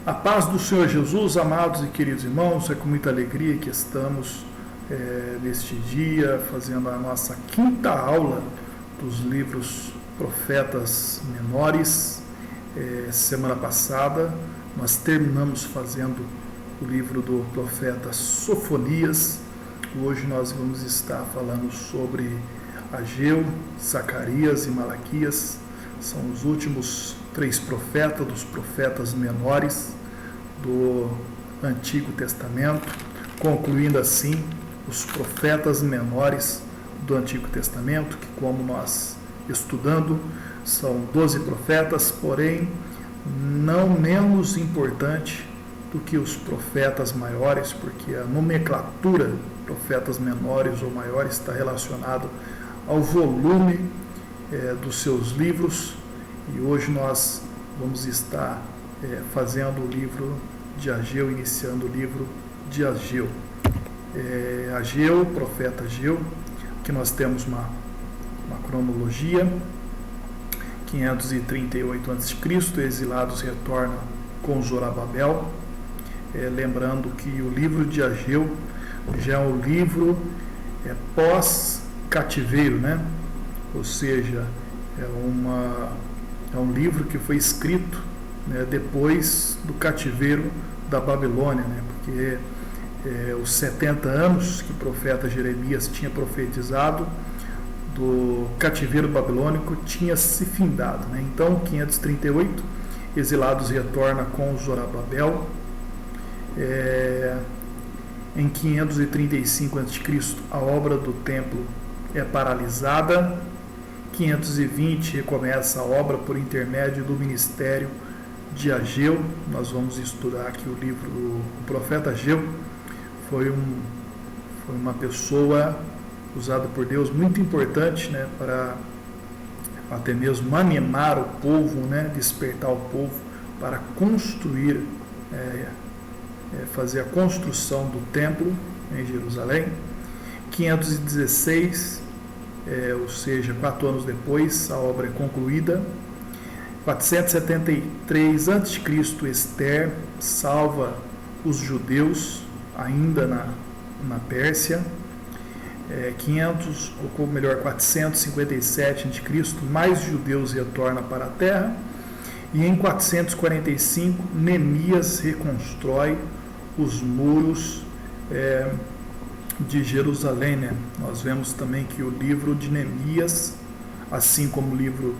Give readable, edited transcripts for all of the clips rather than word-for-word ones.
A paz do Senhor Jesus, amados e queridos irmãos, é com muita alegria que estamos neste dia fazendo a nossa quinta aula dos livros Profetas Menores. Semana passada nós terminamos fazendo o livro do profeta Sofonias. Hoje nós vamos estar falando sobre Ageu, Zacarias e Malaquias. São os últimos 3 profetas, dos profetas menores do Antigo Testamento, concluindo assim os profetas menores do Antigo Testamento, que, como nós estudando, são 12 profetas, porém não menos importante do que os profetas maiores, porque a nomenclatura profetas menores ou maiores está relacionado ao volume dos seus livros, e hoje nós vamos estar fazendo o livro de Ageu, iniciando o livro de Ageu. Ageu, profeta Ageu, que nós temos uma cronologia: 538 a.C., exilados retornam com Zorobabel. Lembrando que o livro de Ageu já é um livro pós-cativeiro, né? Ou seja, é um livro que foi escrito, né, depois do cativeiro da Babilônia, né? Porque os 70 anos que o profeta Jeremias tinha profetizado do cativeiro babilônico tinha se findado, né? Então, 538, exilados retorna com Zorobabel. Em 535 a.C., a obra do templo é paralisada. 520 recomeça a obra por intermédio do ministério de Ageu. Nós vamos estudar aqui o livro do profeta Ageu. Foi uma pessoa usada por Deus muito importante, né, para até mesmo animar o povo, né, despertar o povo para construir, fazer a construção do templo em Jerusalém. 516, ou seja, 4 anos depois, a obra é concluída. 473 a.C., Ester salva os judeus ainda na Pérsia. 457 a.C., mais judeus retornam para a terra. E em 445, Neemias reconstrói os muros de Jerusalém, né? Nós vemos também que o livro de Neemias, assim como o livro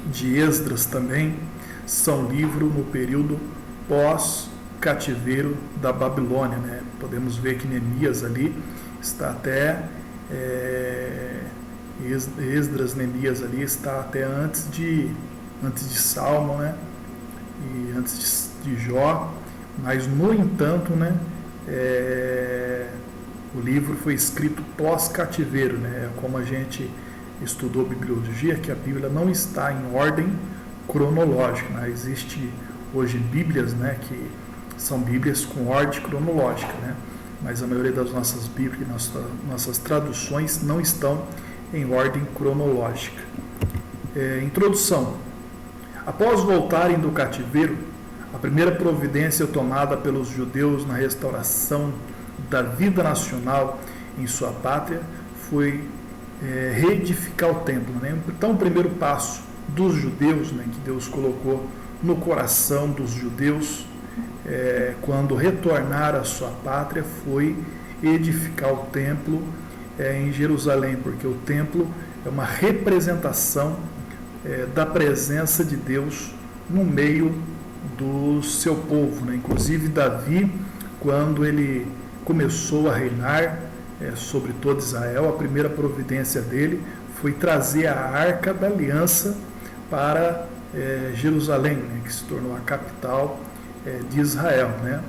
de Esdras também, são livros no período pós-cativeiro da Babilônia, né? Podemos ver que Neemias ali está até Esdras, Neemias ali está até antes de Salmo, né? E antes de Jó, mas no entanto, né, o livro foi escrito pós-cativeiro, né? Como a gente estudou bibliologia, que a Bíblia não está em ordem cronológica, né? Existe hoje Bíblias, né, que são Bíblias com ordem cronológica, né? Mas a maioria das nossas Bíblias, nossas traduções não estão em ordem cronológica. Introdução. Após voltarem do cativeiro, a primeira providência tomada pelos judeus na restauração da vida nacional em sua pátria foi reedificar o templo, né? Então, o primeiro passo dos judeus, né, que Deus colocou no coração dos judeus, quando retornaram à sua pátria, foi edificar o templo em Jerusalém, porque o templo é uma representação da presença de Deus no meio do seu povo, né? Inclusive Davi, quando ele começou a reinar sobre todo Israel, a primeira providência dele foi trazer a Arca da Aliança para Jerusalém, né, que se tornou a capital de Israel, né?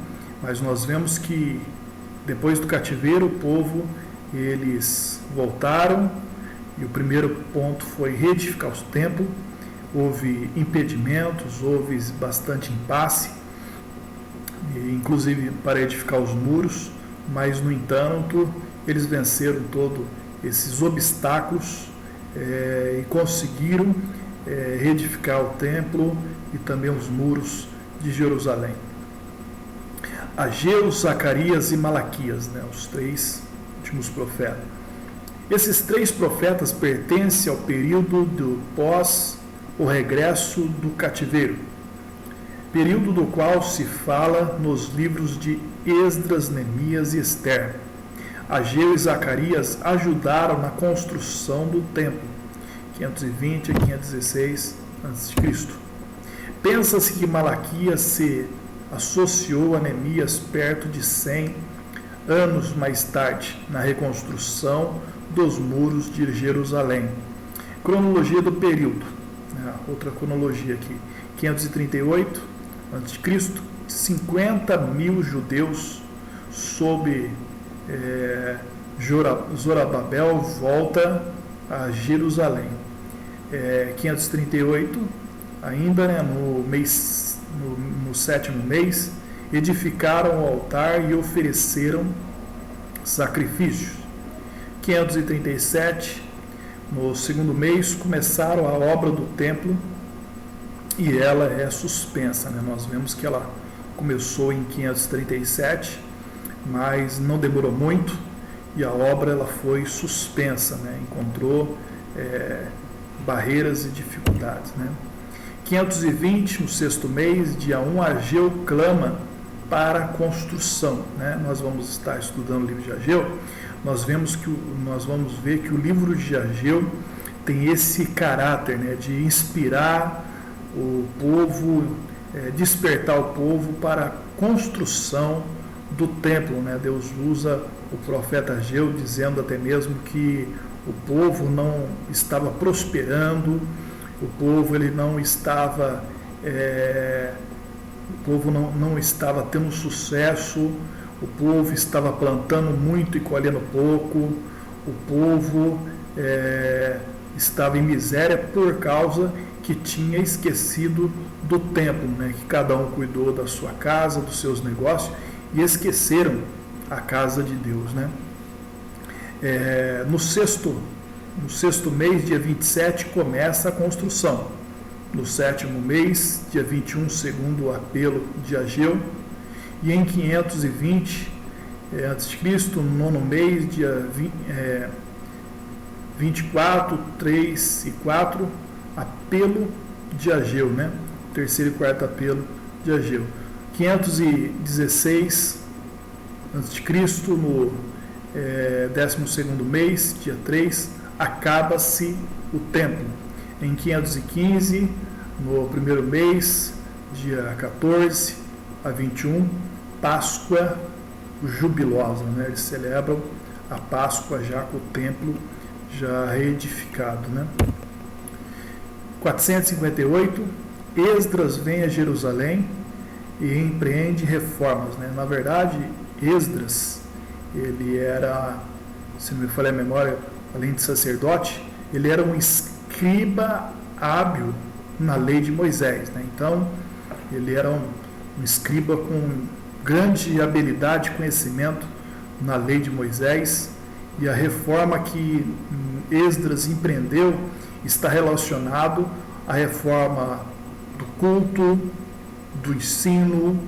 Mas nós vemos que depois do cativeiro, o povo, eles voltaram, e o primeiro ponto foi reedificar os templos. Houve impedimentos, houve bastante impasse, inclusive para edificar os muros, mas, no entanto, eles venceram todos esses obstáculos e conseguiram reedificar o templo e também os muros de Jerusalém. Ageu, Zacarias e Malaquias, né, os 3 últimos profetas. Esses 3 profetas pertencem ao período do pós o regresso do cativeiro, período do qual se fala nos livros de Esdras, Neemias e Ester. Ageu e Zacarias ajudaram na construção do templo, 520 a 516 a.C. Pensa-se que Malaquias se associou a Neemias perto de 100 anos mais tarde, na reconstrução dos muros de Jerusalém. Cronologia do período, outra cronologia aqui, 538 a.C., 50 mil judeus sob Zorobabel volta a Jerusalém. 538, ainda, né, no 7º mês, edificaram o altar e ofereceram sacrifícios. 537, no 2º mês, começaram a obra do templo e ela é suspensa, né? Nós vemos que ela começou em 537, mas não demorou muito e a obra ela foi suspensa, né? Encontrou barreiras e dificuldades, né? 520, no 6º mês, dia 1, Ageu clama para a construção, né? Nós vamos estar estudando o livro de Ageu, nós vamos ver que o livro de Ageu tem esse caráter, né, de inspirar o povo, despertar o povo para a construção do templo, né? Deus usa o profeta Ageu dizendo até mesmo que o povo não estava prosperando, o povo ele não estava não estava tendo sucesso, o povo estava plantando muito e colhendo pouco, o povo estava em miséria por causa que tinha esquecido do templo, né? Que cada um cuidou da sua casa, dos seus negócios e esqueceram a casa de Deus, né? No sexto mês, dia 27, começa a construção. No 7º mês, dia 21, segundo o apelo de Ageu. E em 520 a.C., no 9º mês, dia 24, 3 e 4, apelo de Ageu, né? 3º e 4º apelo de Ageu. 516 a.C., no 12º mês, dia 3, acaba-se o templo. Em 515, no 1º mês, dia 14 a 21, Páscoa jubilosa, né? Eles celebram a Páscoa já com o templo já reedificado, né? 458, Esdras vem a Jerusalém e empreende reformas, né? Na verdade, Esdras, ele era, se não me falha a memória, além de sacerdote, ele era um escriba hábil na lei de Moisés, né? Então, ele era um escriba com grande habilidade e conhecimento na lei de Moisés, e a reforma que Esdras empreendeu está relacionado à reforma do culto, do ensino,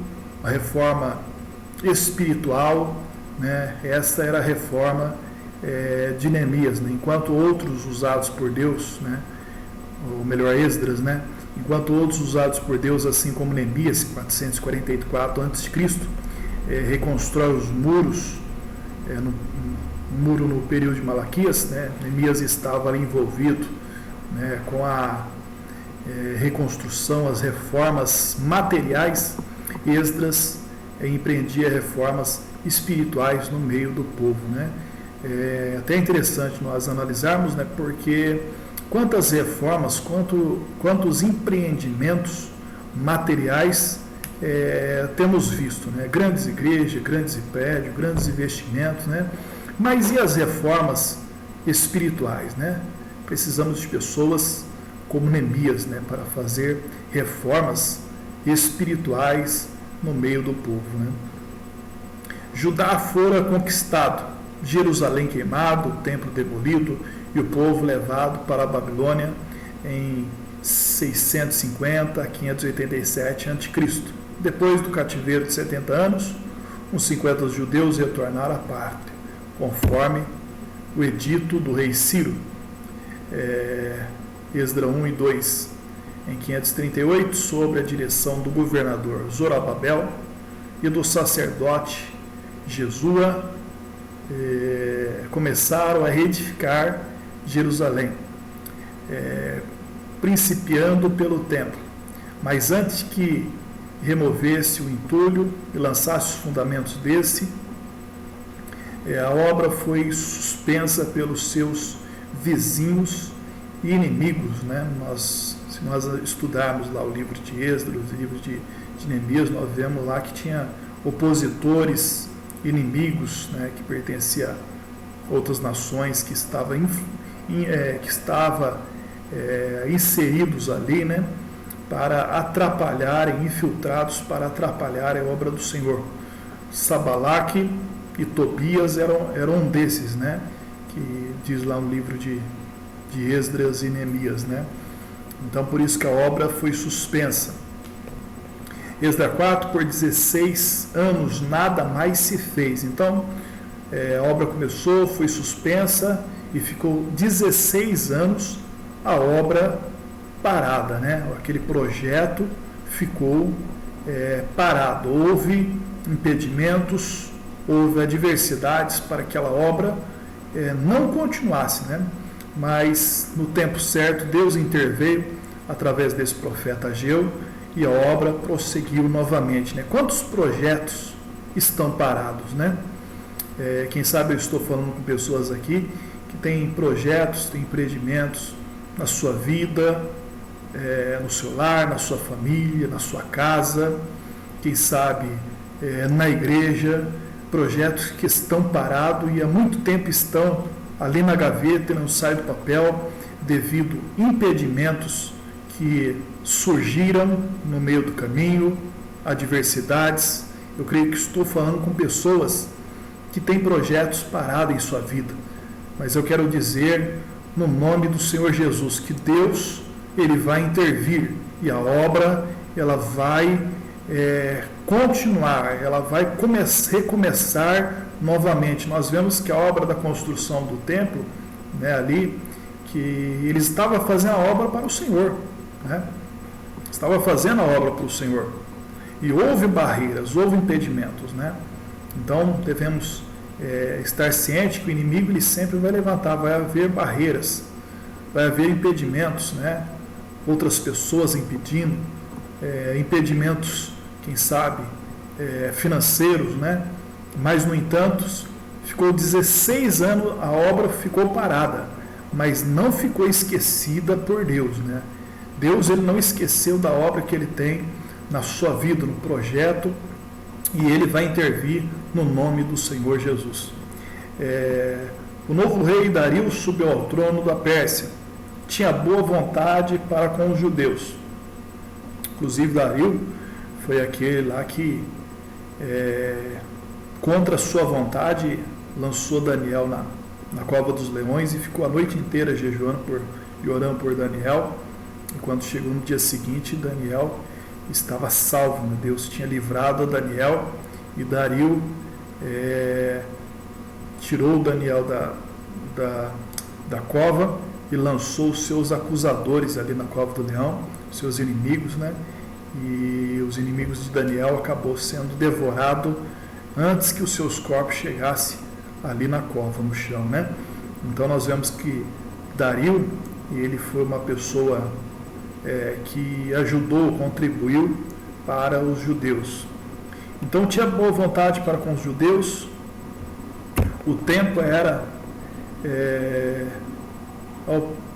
a reforma espiritual, né? Essa era a reforma de Neemias, né? Enquanto outros usados por Deus, né? Ou melhor, Esdras, né? Enquanto outros usados por Deus, assim como Neemias, 444 a.C., reconstrói os muros, no muro no período de Malaquias, né? Neemias estava ali envolvido, né, com a reconstrução, as reformas materiais. Esdras empreendia reformas espirituais no meio do povo, né? Até interessante nós analisarmos, né, porque quantas reformas, quantos empreendimentos materiais temos visto, né? Grandes igrejas, grandes prédios, grandes investimentos, né? Mas e as reformas espirituais, né? Precisamos de pessoas como Neemias, né, para fazer reformas espirituais no meio do povo, né? Judá fora conquistado, Jerusalém queimado, o templo demolido e o povo levado para a Babilônia em 650 a 587 a.C. Depois do cativeiro de 70 anos, uns 50 judeus retornaram à pátria, conforme o edito do rei Ciro, Esdras 1 e 2, em 538, sob a direção do governador Zorobabel e do sacerdote Jesua, começaram a reedificar Jerusalém, principiando pelo templo. Mas antes que removesse o entulho e lançasse os fundamentos desse, a obra foi suspensa pelos seus vizinhos e inimigos, né? Se nós estudarmos lá o livro de Esdras, o livro de Neemias, nós vemos lá que tinha opositores, inimigos, né, que pertenciam a outras nações que estavam inseridos ali, né, para atrapalharem, infiltrados para atrapalharem a obra do Senhor. Sabalaque e Tobias eram um desses, né, que diz lá no livro de Esdras e Neemias, né. Então, por isso que a obra foi suspensa. Esdras 4, por 16 anos nada mais se fez. Então, a obra começou, foi suspensa e ficou 16 anos a obra parada, né? Aquele projeto ficou parado. Houve impedimentos, houve adversidades para que aquela obra não continuasse, né? Mas no tempo certo Deus interveio através desse profeta Ageu e a obra prosseguiu novamente, né? Quantos projetos estão parados, né? Quem sabe eu estou falando com pessoas aqui que têm projetos, têm empreendimentos na sua vida, no seu lar, na sua família, na sua casa, quem sabe na igreja, projetos que estão parados e há muito tempo estão ali na gaveta e não saem do papel devido a impedimentos que surgiram no meio do caminho, adversidades. Eu creio que estou falando com pessoas que têm projetos parados em sua vida, mas eu quero dizer no nome do Senhor Jesus que Deus, Ele vai intervir e a obra ela vai continuar, ela vai recomeçar novamente. Nós vemos que a obra da construção do templo, né, ali, que eles estavam fazendo a obra para o Senhor, né? Estava fazendo a obra para o Senhor e houve barreiras, houve impedimentos, né? Então devemos estar ciente que o inimigo ele sempre vai levantar, vai haver barreiras, vai haver impedimentos, né? Outras pessoas impedindo, impedimentos, quem sabe, financeiros, né? Mas no entanto, ficou 16 anos, a obra ficou parada, mas não ficou esquecida por Deus, né? Deus ele não esqueceu da obra que Ele tem na sua vida, no projeto, e Ele vai intervir no nome do Senhor Jesus. O novo rei Dario subiu ao trono da Pérsia, tinha boa vontade para com os judeus. Inclusive Dario foi aquele lá que, contra sua vontade, lançou Daniel na cova dos leões e ficou a noite inteira jejuando e orando por Daniel. E quando chegou no dia seguinte, Daniel estava salvo, né? Deus tinha livrado a Daniel e Dario tirou Daniel da cova e lançou os seus acusadores ali na cova do leão, seus inimigos, né? E os inimigos de Daniel acabou sendo devorado antes que os seus corpos chegassem ali na cova, no chão, né? Então nós vemos que Dario, ele foi uma pessoa que ajudou, contribuiu para os judeus. Então tinha boa vontade para com os judeus, o tempo era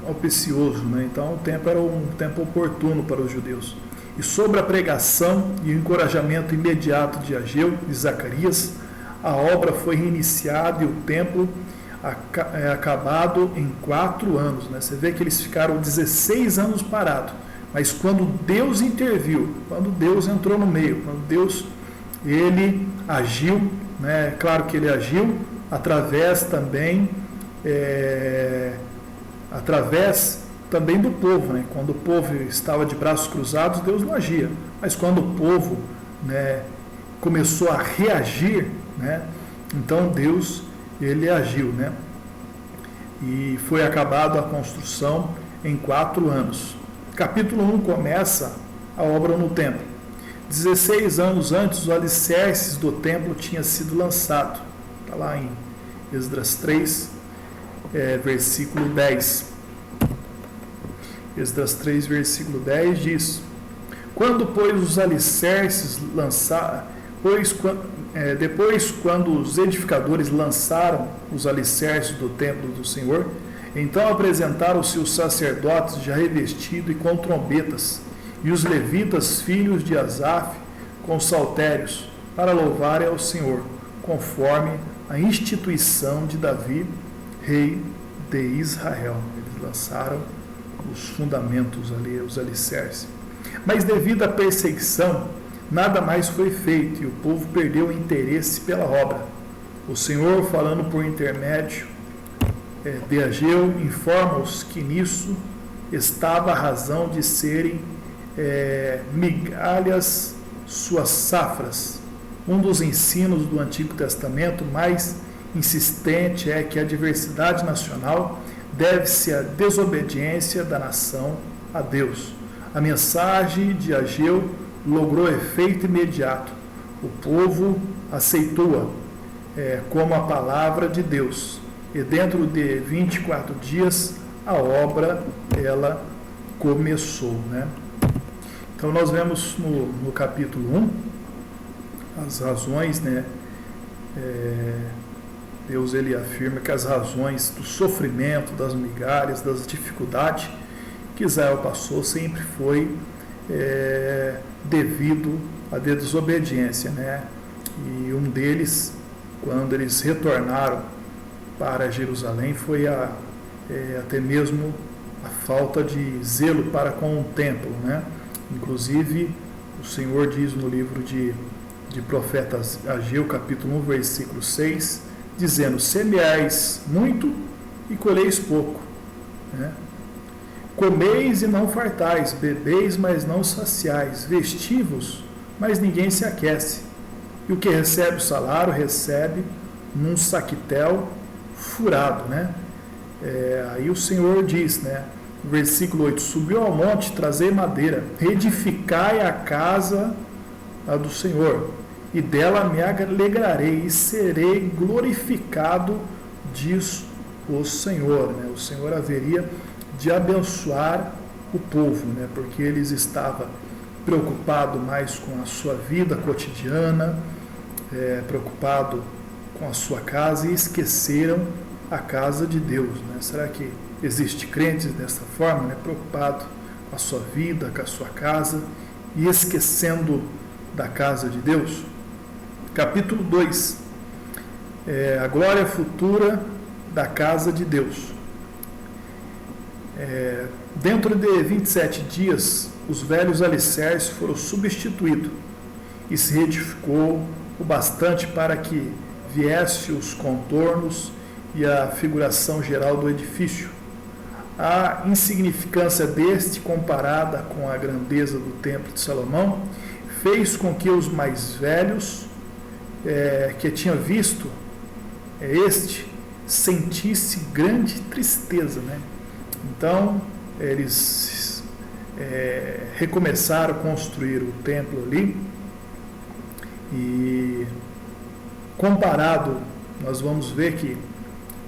auspicioso, né? Então o tempo era um tempo oportuno para os judeus. E sobre a pregação e o encorajamento imediato de Ageu e Zacarias, a obra foi reiniciada e o templo acabado em 4 anos. Né? Você vê que eles ficaram 16 anos parados, mas quando Deus interviu, quando Deus entrou no meio, quando Deus ele agiu, né? Claro que ele agiu através também do povo, né? Quando o povo estava de braços cruzados, Deus não agia, mas quando o povo né, começou a reagir, né, então Deus, ele agiu, né, e foi acabada a construção em 4 anos. Capítulo 1 começa a obra no templo. 16 anos antes, os alicerces do templo tinham sido lançados. Está lá em Esdras 3, versículo 10. Esdras 3, versículo 10 diz: quando, pois, os alicerces lançaram, depois, quando os edificadores lançaram os alicerces do templo do Senhor, então apresentaram-se os sacerdotes já revestidos e com trombetas, e os levitas, filhos de Asaf, com saltérios, para louvarem ao Senhor, conforme a instituição de Davi, rei de Israel. Eles lançaram os fundamentos ali, os alicerces. Mas devido à perseguição, nada mais foi feito, e o povo perdeu o interesse pela obra. O Senhor, falando por intermédio de Ageu, informa-os que nisso estava a razão de serem migalhas suas safras. Um dos ensinos do Antigo Testamento mais insistente é que a diversidade nacional deve-se à desobediência da nação a Deus. A mensagem de Ageu logrou efeito imediato. O povo aceitou-a como a palavra de Deus. E dentro de 24 dias a obra ela começou, né? Então nós vemos no capítulo 1 as razões, né? Deus ele afirma que as razões do sofrimento, das migalhas, das dificuldades que Israel passou sempre foi devido à desobediência, né? E um deles, quando eles retornaram para Jerusalém, foi até mesmo a falta de zelo para com o templo, né? Inclusive, o Senhor diz no livro de profetas Ageu, capítulo 1, versículo 6, dizendo: semeais muito e colheis pouco, né? Comeis e não fartais, bebeis, mas não saciais, vestivos, mas ninguém se aquece. E o que recebe o salário, recebe num saquitel furado, né? Aí o Senhor diz, né? Versículo 8: subiu ao monte, trazei madeira, reedificai a casa do Senhor, e dela me alegrarei, e serei glorificado, diz o Senhor, né? O Senhor haveria de abençoar o povo, né? Porque eles estavam preocupados mais com a sua vida cotidiana, preocupado com a sua casa, e esqueceram a casa de Deus, né? Será que existe crentes dessa forma, né? Preocupado com a sua vida, com a sua casa, e esquecendo da casa de Deus? Capítulo 2, a glória futura da casa de Deus. Dentro de 27 dias, os velhos alicerces foram substituídos e se reedificou o bastante para que viesse os contornos e a figuração geral do edifício. A insignificância deste, comparada com a grandeza do templo de Salomão, fez com que os mais velhos, que tinham visto este, sentisse grande tristeza, né? Então, eles recomeçaram a construir o templo ali, e comparado, nós vamos ver que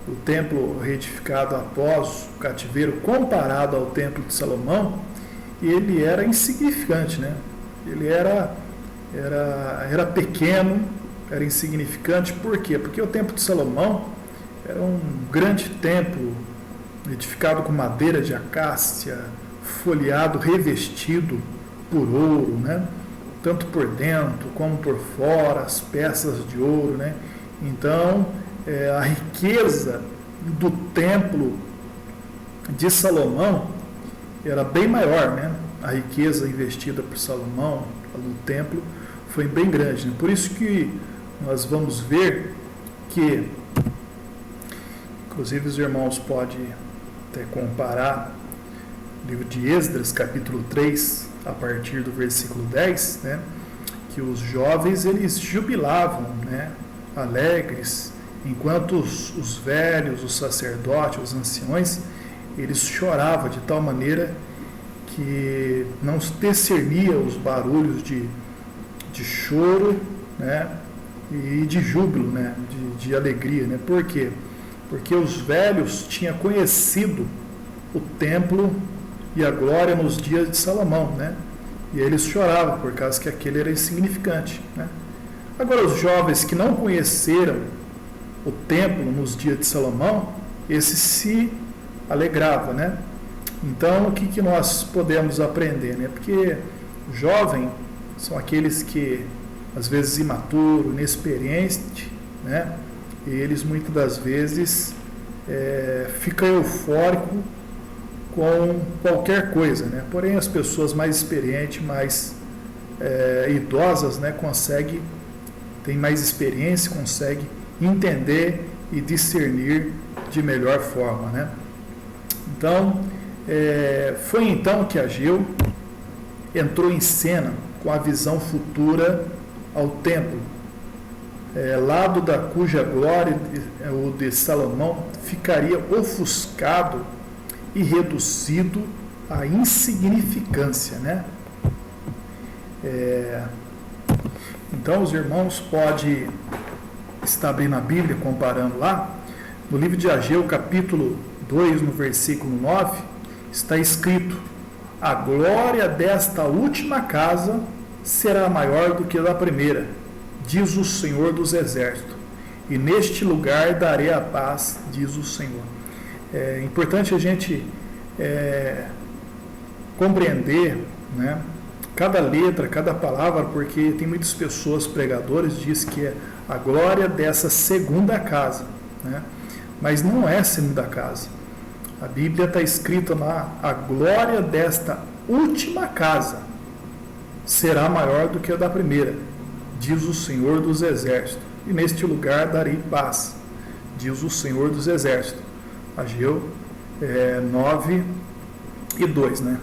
o templo reedificado após o cativeiro, comparado ao templo de Salomão, ele era insignificante, né? Ele era pequeno, era insignificante. Por quê? Porque o templo de Salomão era um grande templo, edificado com madeira de acácia, folheado, revestido por ouro, né? Tanto por dentro como por fora, as peças de ouro, né? Então, a riqueza do templo de Salomão era bem maior, né? A riqueza investida por Salomão no templo foi bem grande, né? Por isso que nós vamos ver que, inclusive os irmãos podem até comparar o livro de Esdras, capítulo 3, a partir do versículo 10, né? que os jovens eles jubilavam, né, alegres, enquanto os velhos, os sacerdotes, os anciões, eles choravam de tal maneira que não se discernia os barulhos de choro, né, e de júbilo, né, de alegria. Né? Por quê? Porque os velhos tinham conhecido o templo e a glória nos dias de Salomão, né? E eles choravam por causa que aquele era insignificante, né? Agora, os jovens que não conheceram o templo nos dias de Salomão, esses se alegravam, né? Então, o que nós podemos aprender, né? Porque jovem são aqueles que, às vezes, imaturo, inexperiente, né? E eles, muitas das vezes, ficam eufóricos com qualquer coisa, né? Porém, as pessoas mais experientes, mais idosas, né, têm mais experiência, conseguem entender e discernir de melhor forma, né? Então, foi então que Ageu entrou em cena com a visão futura ao templo, lado da cuja glória o de Salomão ficaria ofuscado e reduzido à insignificância, né? Então, os irmãos podem estar abrindo a Bíblia, comparando lá, no livro de Ageu, capítulo 2, no versículo 9, está escrito: a glória desta última casa será maior do que a da primeira, diz o Senhor dos Exércitos, e neste lugar darei a paz, diz o Senhor. É importante a gente compreender, né, cada letra, cada palavra, porque tem muitas pessoas, pregadores, diz que é a glória dessa segunda casa, né? Mas não é segunda casa. A Bíblia está escrita lá: a glória desta última casa será maior do que a da primeira, diz o Senhor dos Exércitos, e neste lugar darei paz, diz o Senhor dos Exércitos. Ageu 9 e 2, né?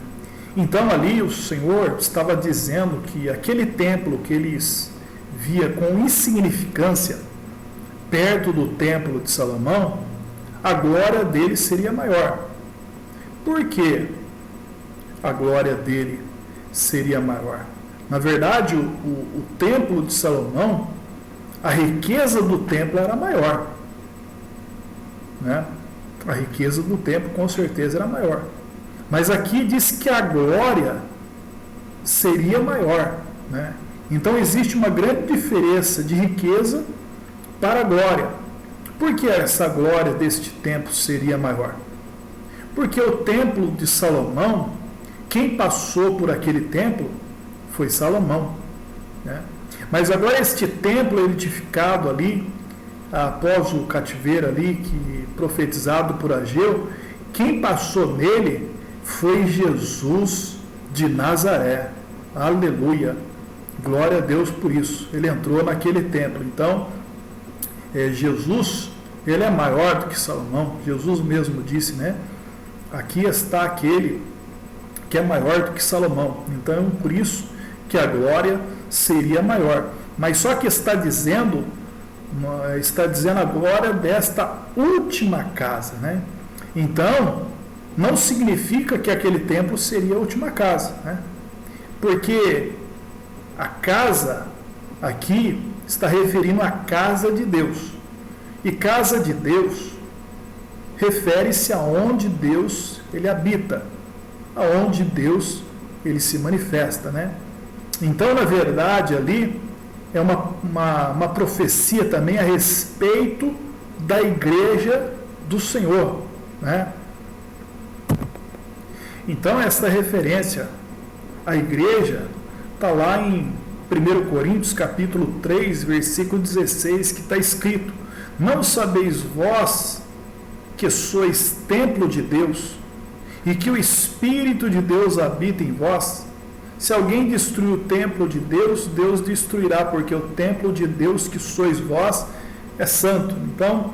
Então ali o Senhor estava dizendo que aquele templo que eles via com insignificância perto do templo de Salomão, a glória dele seria maior. Por que a glória dele seria maior? Na verdade, o templo de Salomão, a riqueza do templo era maior, né? A riqueza do templo com certeza era maior. Mas aqui diz que a glória seria maior, né? Então existe uma grande diferença de riqueza para a glória. Por que essa glória deste templo seria maior? Porque o templo de Salomão, quem passou por aquele templo foi Salomão, né? Mas agora este templo edificado ali, após o cativeiro ali, que profetizado por Ageu, quem passou nele foi Jesus de Nazaré. Aleluia! Glória a Deus por isso. Ele entrou naquele templo. Então, Jesus, ele é maior do que Salomão. Jesus mesmo disse, né? Aqui está aquele que é maior do que Salomão. Então, por isso que a glória seria maior. Mas só que está dizendo a glória desta última casa, né? Então, não significa que aquele templo seria a última casa, né? Porque a casa aqui está referindo à casa de Deus. E casa de Deus refere-se aonde Deus ele habita, aonde Deus ele se manifesta, né? Então, na verdade, ali é uma profecia também a respeito da igreja do Senhor, né? Então, essa referência à igreja está lá em 1 Coríntios, capítulo 3, versículo 16, que está escrito: não sabeis vós que sois templo de Deus e que o Espírito de Deus habita em vós? Se alguém destruir o templo de Deus, Deus destruirá, porque o templo de Deus que sois vós é santo. Então,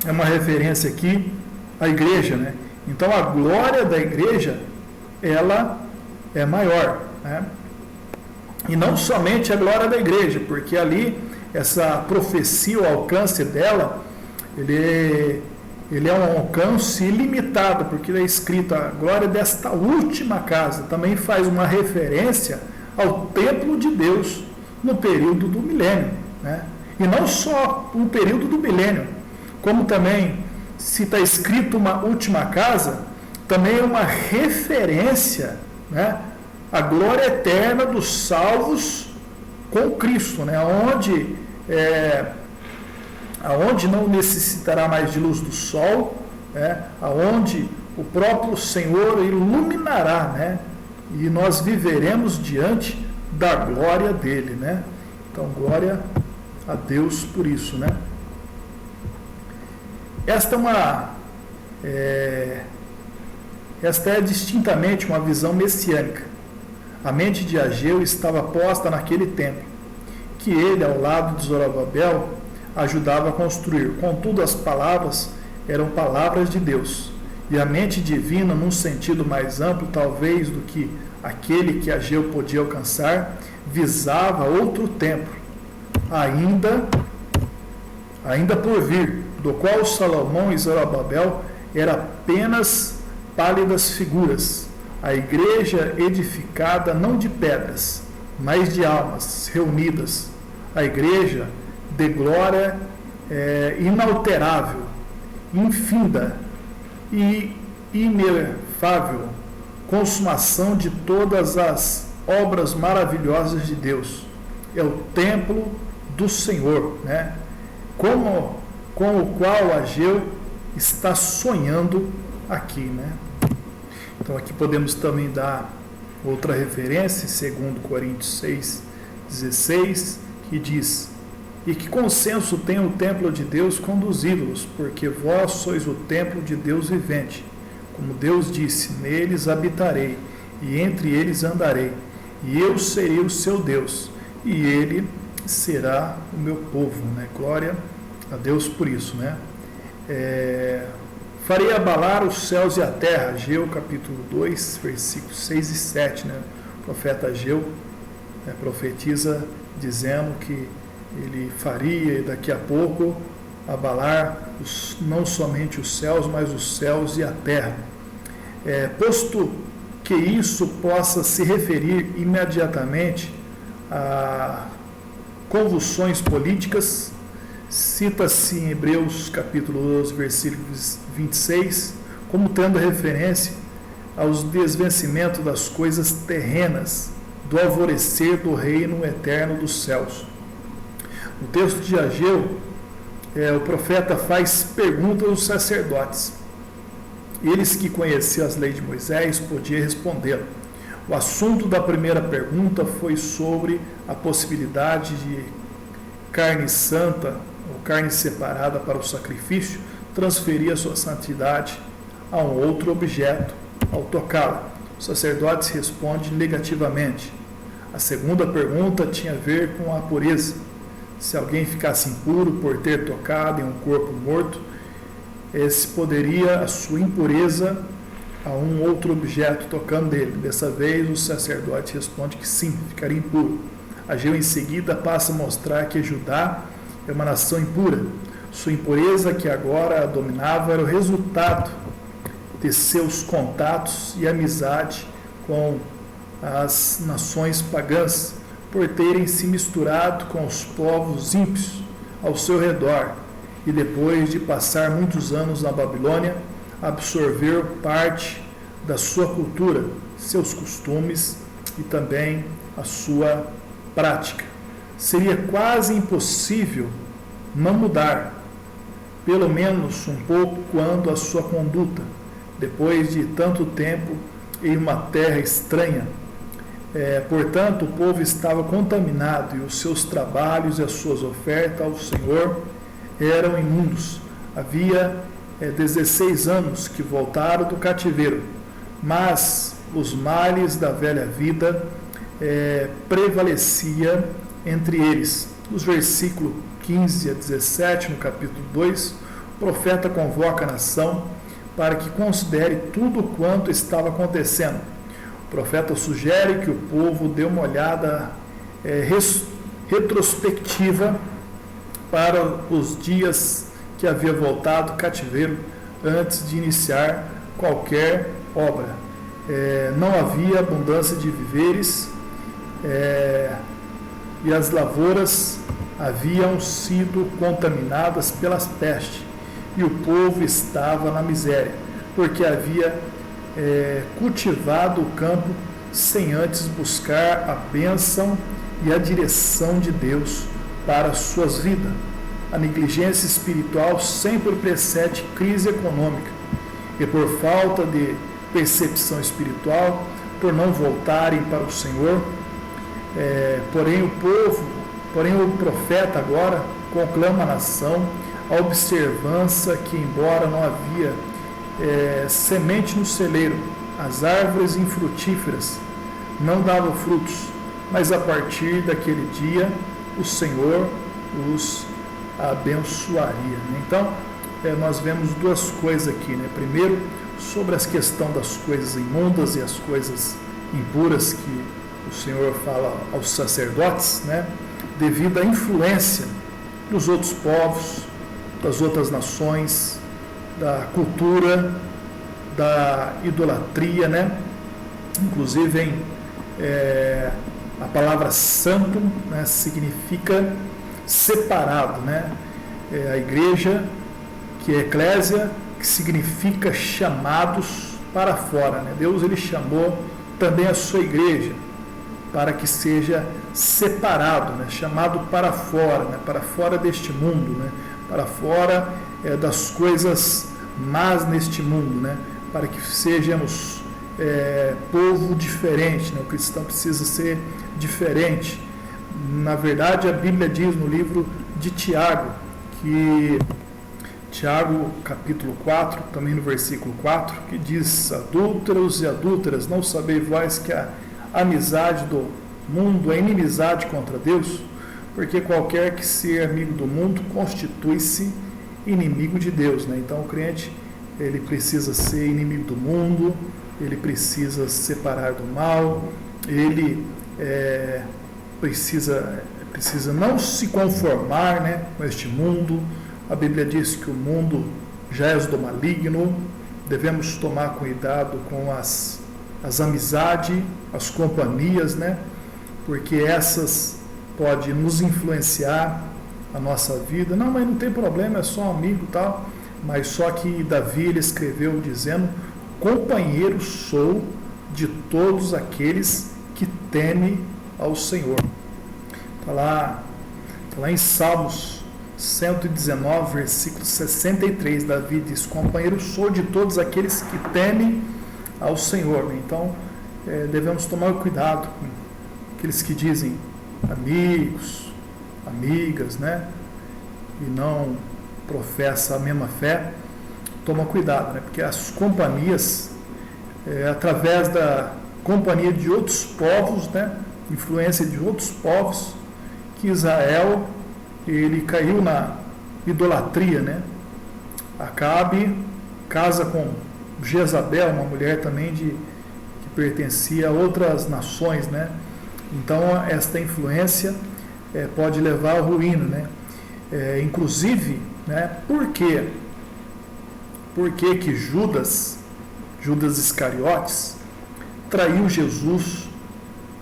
é uma referência aqui à igreja, né? Então, a glória da igreja, ela é maior, né? E não somente a glória da igreja, porque ali essa profecia, o alcance dela, ele é um alcance ilimitado, porque é escrito a glória desta última casa. Também faz uma referência ao templo de Deus no período do milênio, né? E não só o período do milênio, como também, se está escrito uma última casa, também é uma referência, né, à glória eterna dos salvos com Cristo, né, aonde não necessitará mais de luz do sol, né, aonde o próprio Senhor iluminará, né, e nós viveremos diante da glória dele, né? Então, glória a Deus por isso, né? Esta é distintamente uma visão messiânica. A mente de Ageu estava posta naquele templo, que ele, ao lado de Zorobabel, ajudava a construir. Contudo, as palavras eram palavras de Deus. E a mente divina, num sentido mais amplo, talvez, do que aquele que Ageu podia alcançar, visava outro templo, ainda por vir, do qual Salomão e Zorobabel eram apenas pálidas figuras. A igreja edificada não de pedras, mas de almas reunidas. A igreja de glória inalterável, infinda e inefável, consumação de todas as obras maravilhosas de Deus. É o templo do Senhor, né? Com o qual Ageu está sonhando aqui, né? Então aqui podemos também dar outra referência, segundo Coríntios 6:16, que diz: e que consenso tem o templo de Deus com dos ídolos, porque vós sois o templo de Deus vivente. Como Deus disse, neles habitarei, e entre eles andarei, e eu serei o seu Deus, e ele será o meu povo, né? Glória a Deus por isso, né? Farei abalar os céus e a terra, Ageu capítulo 2, versículos 6 e 7, né? O profeta Ageu profetiza dizendo que ele faria daqui a pouco abalar não somente os céus, mas os céus e a terra. Posto que isso possa se referir imediatamente a convulsões políticas, cita-se em Hebreus capítulo 12, versículos 26, como tendo referência aos desvencimentos das coisas terrenas, do alvorecer do reino eterno dos céus. No texto de Ageu, o profeta faz perguntas aos sacerdotes. Eles que conheciam as leis de Moisés podiam responder. O assunto da primeira pergunta foi sobre a possibilidade de carne santa ou carne separada para o sacrifício transferir a sua santidade a um outro objeto ao tocá-la. Os sacerdotes respondem negativamente. A segunda pergunta tinha a ver com a pureza. Se alguém ficasse impuro por ter tocado em um corpo morto, esse poderia a sua impureza a um outro objeto tocando dele. Dessa vez o sacerdote responde que sim, ficaria impuro. Ageu em seguida passa a mostrar que Judá é uma nação impura. Sua impureza, que agora a dominava, era o resultado de seus contatos e amizade com as nações pagãs, por terem se misturado com os povos ímpios ao seu redor, e depois de passar muitos anos na Babilônia, absorver parte da sua cultura, seus costumes e também a sua prática. Seria quase impossível não mudar, pelo menos um pouco, quanto à sua conduta, depois de tanto tempo em uma terra estranha. Portanto, o povo estava contaminado e os seus trabalhos e as suas ofertas ao Senhor eram imundos. Havia 16 anos que voltaram do cativeiro, mas os males da velha vida prevalecia entre eles. Nos versículos 15 a 17, no capítulo 2, o profeta convoca a nação para que considere tudo quanto estava acontecendo. O profeta sugere que o povo dê uma olhada retrospectiva para os dias que havia voltado do cativeiro antes de iniciar qualquer obra. Não havia abundância de víveres e as lavouras haviam sido contaminadas pelas pestes e o povo estava na miséria, porque havia cultivado o campo sem antes buscar a bênção e a direção de Deus para as suas vidas. A negligência espiritual sempre precede crise econômica, e por falta de percepção espiritual, por não voltarem para o Senhor, porém o profeta agora conclama à nação a observância que, embora não havia semente no celeiro, as árvores infrutíferas não davam frutos, mas a partir daquele dia o Senhor os abençoaria. Então, nós vemos duas coisas aqui, né? Primeiro, sobre a questão das coisas imundas e as coisas impuras que o Senhor fala aos sacerdotes, né? Devido à influência dos outros povos, das outras nações, da cultura, da idolatria, né? Inclusive, a palavra santo, né, significa separado, né? A igreja, que é eclésia, que significa chamados para fora, né? Deus, ele chamou também a sua igreja para que seja separado, né? Chamado para fora deste mundo, né? Para fora das coisas más neste mundo, né? Para que sejamos povo diferente, né? O cristão precisa ser diferente. Na verdade, a Bíblia diz no livro de Tiago, que Tiago capítulo 4, também no versículo 4, que diz: adúlteros e adúlteras, não sabeis vós que a amizade do mundo é inimizade contra Deus? Porque qualquer que seja amigo do mundo constitui-se inimigo de Deus, né? Então o crente, ele precisa ser inimigo do mundo, ele precisa se separar do mal, ele precisa não se conformar, né, com este mundo. A Bíblia diz que o mundo já é do maligno, devemos tomar cuidado com as amizades, as companhias, né, porque essas podem nos influenciar a nossa vida. Não, mas não tem problema, é só um amigo e tal. Mas só que Davi, ele escreveu dizendo: companheiro sou de todos aqueles que temem ao Senhor. Está lá em Salmos 119, versículo 63, Davi diz: companheiro sou de todos aqueles que temem ao Senhor. Então, devemos tomar cuidado com aqueles que dizem amigos, amigas, né? E não professa a mesma fé. Toma cuidado, né? Porque as companhias, através da companhia de outros povos, né? Influência de outros povos, que Israel, ele caiu na idolatria, né? Acabe casa com Jezabel, uma mulher também que pertencia a outras nações, né? Então, esta influência pode levar à ruína, né? Inclusive, né? Por quê? Por que Judas Iscariotes, traiu Jesus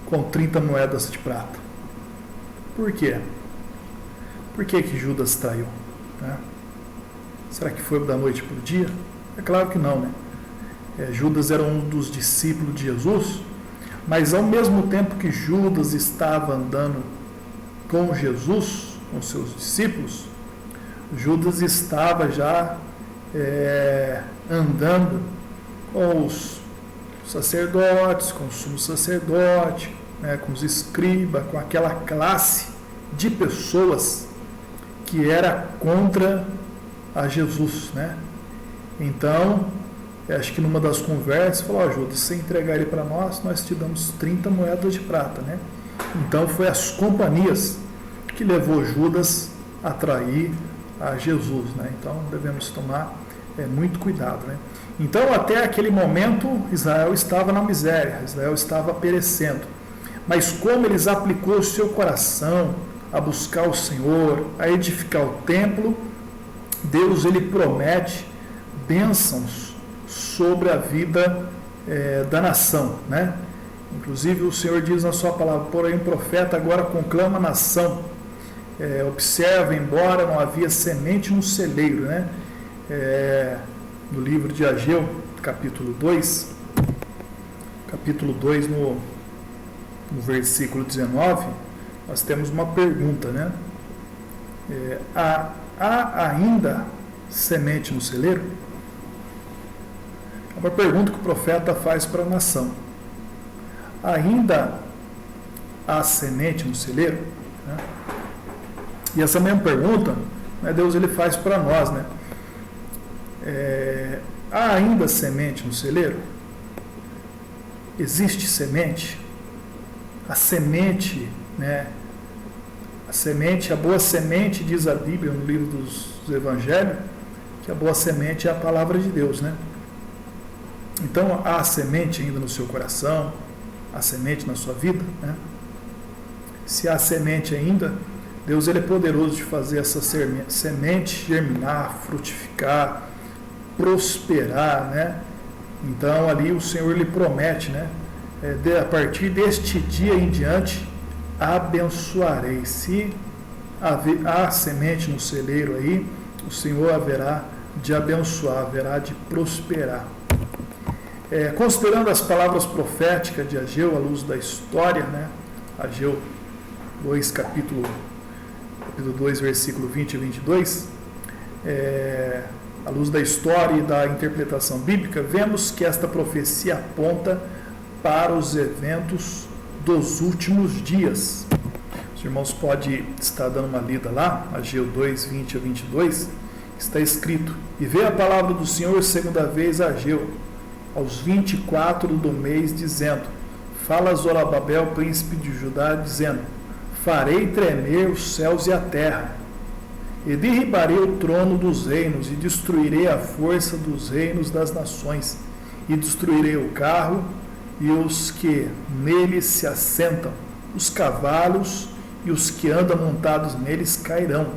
com 30 moedas de prata? Por quê? Por que Judas traiu? Né? Será que foi da noite para o dia? É claro que não, né? Judas era um dos discípulos de Jesus, mas ao mesmo tempo que Judas estava andando com Jesus, com seus discípulos, Judas estava já andando com os sacerdotes, com o sumo sacerdote, né, com os escribas, com aquela classe de pessoas que era contra a Jesus, né? Então, acho que numa das conversas, falou: Judas, se você entregar ele para nós te damos 30 moedas de prata, né? Então, foi as companhias que levou Judas a trair a Jesus, né? Então, devemos tomar muito cuidado, né? Então, até aquele momento, Israel estava na miséria, Israel estava perecendo. mas como eles aplicou o seu coração a buscar o Senhor, a edificar o templo, Deus ele promete bênçãos sobre a vida da nação, né? Inclusive o Senhor diz na sua palavra: porém o profeta agora conclama a nação, observa, embora não havia semente no celeiro, né? No livro de Ageu, capítulo 2, no versículo 19, nós temos uma pergunta, né? Há ainda semente no celeiro? É uma pergunta que o profeta faz para a nação. Ainda há semente no celeiro? Né? E essa mesma pergunta, né, Deus ele faz para nós, né? Há ainda semente no celeiro? Existe semente? A semente, né? A boa semente, diz a Bíblia no livro dos Evangelhos, que a boa semente é a palavra de Deus, né? Então, há semente ainda no seu coração, há semente na sua vida, né? Se há semente ainda, Deus ele é poderoso de fazer essa semente germinar, frutificar, prosperar, né? Então, ali o Senhor lhe promete, né? A partir deste dia em diante, abençoarei. Se há semente no celeiro aí, o Senhor haverá de abençoar, haverá de prosperar. Considerando as palavras proféticas de Ageu à luz da história, né? Ageu 2, capítulo 2, versículo 20 e 22, à luz da história e da interpretação bíblica, vemos que esta profecia aponta para os eventos dos últimos dias. Os irmãos podem estar dando uma lida lá, Ageu 2, 20 a 22, está escrito: e veio a palavra do Senhor segunda vez a Ageu, aos 24 do mês, dizendo: fala a Zorobabel, príncipe de Judá, dizendo: farei tremer os céus e a terra, e derribarei o trono dos reinos, e destruirei a força dos reinos das nações, e destruirei o carro e os que nele se assentam, os cavalos e os que andam montados neles cairão,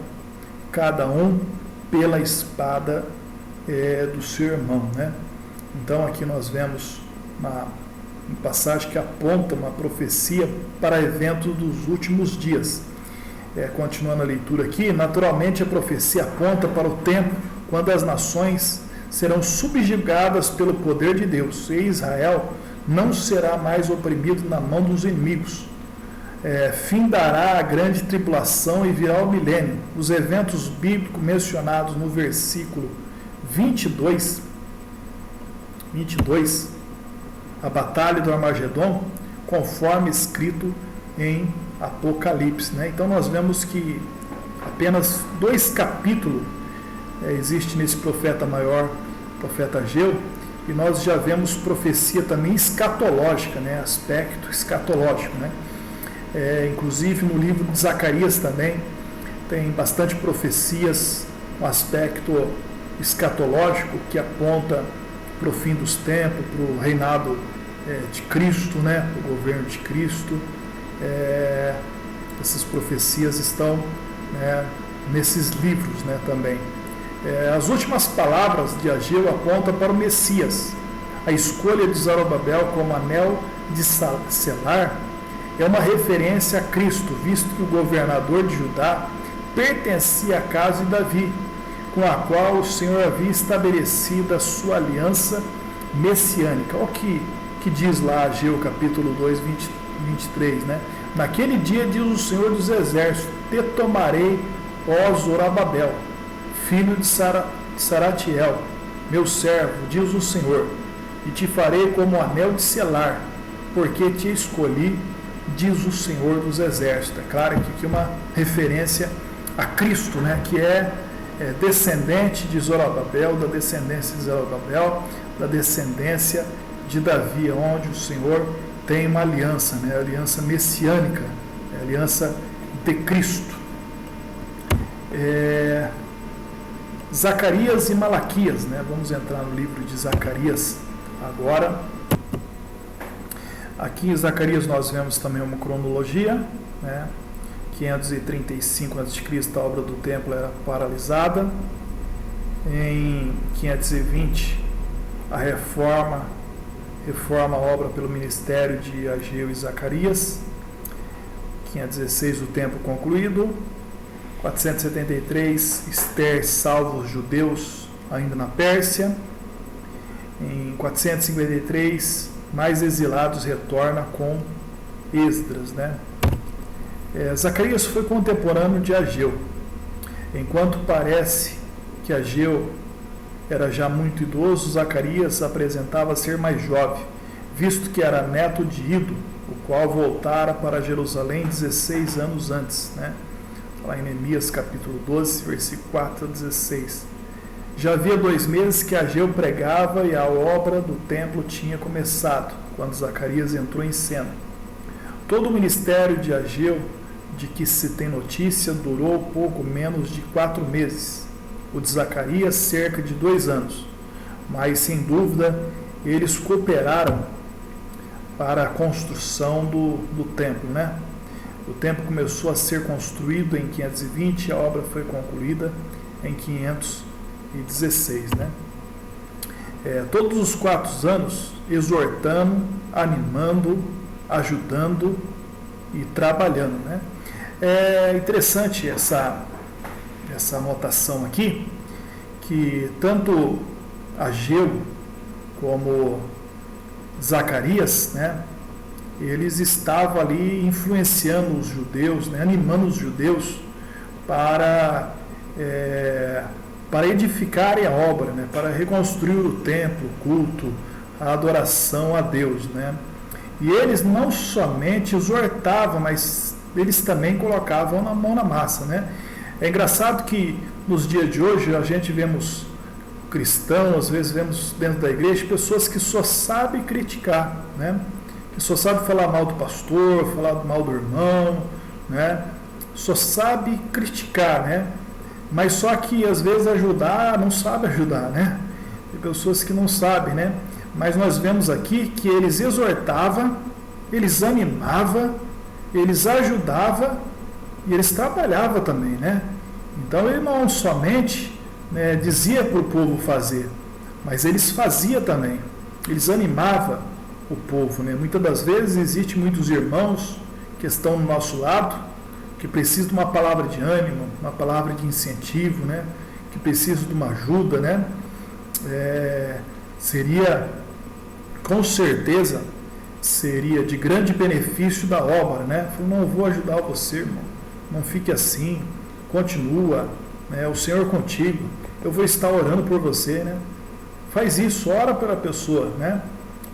cada um pela espada do seu irmão, né? Então aqui nós vemos uma passagem que aponta uma profecia para eventos dos últimos dias. Continuando a leitura aqui, naturalmente a profecia aponta para o tempo quando as nações serão subjugadas pelo poder de Deus, e Israel não será mais oprimido na mão dos inimigos. Findará a grande tribulação e virá o milênio. Os eventos bíblicos mencionados no versículo 22, a batalha do Armagedon, conforme escrito em Apocalipse, né? Então nós vemos que apenas 2 capítulos existe nesse profeta maior, profeta Ageu, e nós já vemos profecia também escatológica, né? Aspecto escatológico, né? Inclusive no livro de Zacarias também tem bastante profecias, um aspecto escatológico que aponta para o fim dos tempos, para o reinado de Cristo, né? O governo de Cristo. Essas profecias estão, né, nesses livros, né, também. As últimas palavras de Ageu apontam para o Messias. A escolha de Zorobabel como anel de selar é uma referência a Cristo, visto que o governador de Judá pertencia à casa de Davi, com a qual o Senhor havia estabelecido a sua aliança messiânica. Olha o que diz lá Ageu capítulo 2, 23, né? Naquele dia, diz o Senhor dos Exércitos: te tomarei, ó Zorobabel, filho de Saratiel, meu servo, diz o Senhor, e te farei como anel de selar, porque te escolhi, diz o Senhor dos Exércitos. É claro que aqui uma referência a Cristo, né, que é descendente de Zorobabel, da descendência de Zorobabel, da descendência de Davi, onde o Senhor tem uma aliança, né, aliança messiânica, aliança de Cristo. Zacarias e Malaquias, né? Vamos entrar no livro de Zacarias agora. Aqui em Zacarias nós vemos também uma cronologia, né? 535 a.C. a obra do templo era paralisada. Em 520 a reforma a obra pelo ministério de Ageu e Zacarias. 516 o templo concluído. 473 Ester salva os judeus ainda na Pérsia. Em 453 mais exilados retorna com Esdras, né? Zacarias foi contemporâneo de Ageu. Enquanto parece que Ageu era já muito idoso, Zacarias apresentava ser mais jovem, visto que era neto de Ido, o qual voltara para Jerusalém 16 anos antes, né? Lá em Neemias capítulo 12, versículo 4 a 16. Já havia 2 meses que Ageu pregava e a obra do templo tinha começado, quando Zacarias entrou em cena. Todo o ministério de Ageu, de que se tem notícia, durou pouco menos de 4 meses. O de Zacarias, cerca de 2 anos. Mas, sem dúvida, eles cooperaram para a construção do templo, né? O templo começou a ser construído em 520 e a obra foi concluída em 516, né? Todos os 4 anos, exortando, animando, ajudando e trabalhando, né? É interessante essa anotação aqui, que tanto Ageu como Zacarias, né, eles estavam ali influenciando os judeus, né, animando os judeus para edificarem a obra, né, para reconstruir o templo, o culto, a adoração a Deus, né. E eles não somente exortavam, mas eles também colocavam a mão na massa, né. É engraçado que nos dias de hoje a gente vemos cristãos, às vezes vemos dentro da igreja pessoas que só sabem criticar, né? Que só sabem falar mal do pastor, falar mal do irmão, né? Só sabe criticar, né? Mas só que às vezes ajudar, não sabe ajudar, né? Tem pessoas que não sabem, né? Mas nós vemos aqui que eles exortavam, eles animavam, eles ajudavam e eles trabalhavam também, né? Então ele não somente, né, dizia para o povo fazer, mas eles faziam também. Eles animavam o povo, né? Muitas das vezes existem muitos irmãos que estão no nosso lado, que precisam de uma palavra de ânimo, uma palavra de incentivo, né? Que precisam de uma ajuda, né? Seria, com certeza, seria de grande benefício da obra, né? Não, eu vou ajudar você, irmão. Não fique assim, continua, né? O Senhor contigo, eu vou estar orando por você, né? Faz isso, ora pela pessoa, né?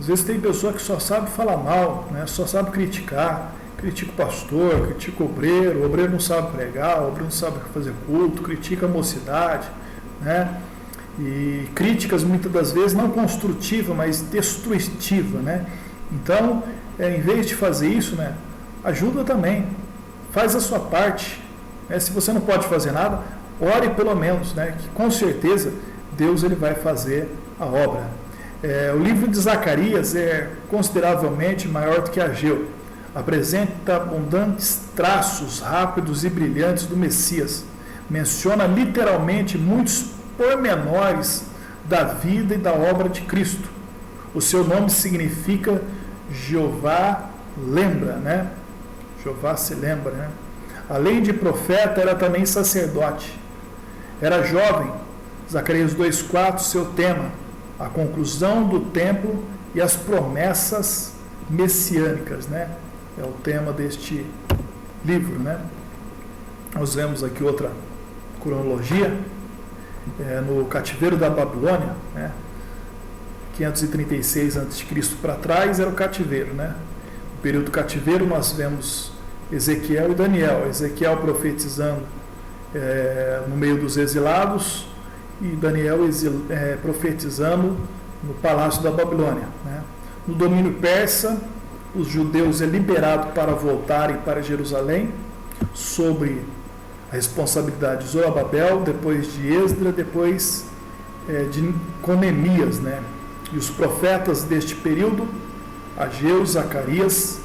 Às vezes tem pessoa que só sabe falar mal, né? Só sabe criticar, critica o pastor, critica o obreiro não sabe pregar, o obreiro não sabe fazer culto, critica a mocidade, né? E críticas muitas das vezes não construtivas, mas destrutivas, né? Então, em vez de fazer isso, né, ajuda também, faz a sua parte, né? Se você não pode fazer nada, ore pelo menos, né, que com certeza Deus ele vai fazer a obra. O livro de Zacarias é consideravelmente maior do que Ageu, apresenta abundantes traços rápidos e brilhantes do Messias, menciona literalmente muitos pormenores da vida e da obra de Cristo. O seu nome significa Jeová lembra, né? Jeová se lembra, né? Além de profeta, era também sacerdote. Era jovem. Zacarias 2,4, seu tema, a conclusão do templo e as promessas messiânicas, né? É o tema deste livro, né? Nós vemos aqui outra cronologia, no cativeiro da Babilônia, né? 536 a.C. para trás era o cativeiro, né? No período do cativeiro nós vemos Ezequiel e Daniel. Ezequiel profetizando no meio dos exilados e Daniel profetizando no palácio da Babilônia, né? No domínio persa, os judeus liberados para voltarem para Jerusalém, sobre a responsabilidade de Zorobabel, depois de Esdras, depois com Neemias, né? E os profetas deste período Ageu, Zacarias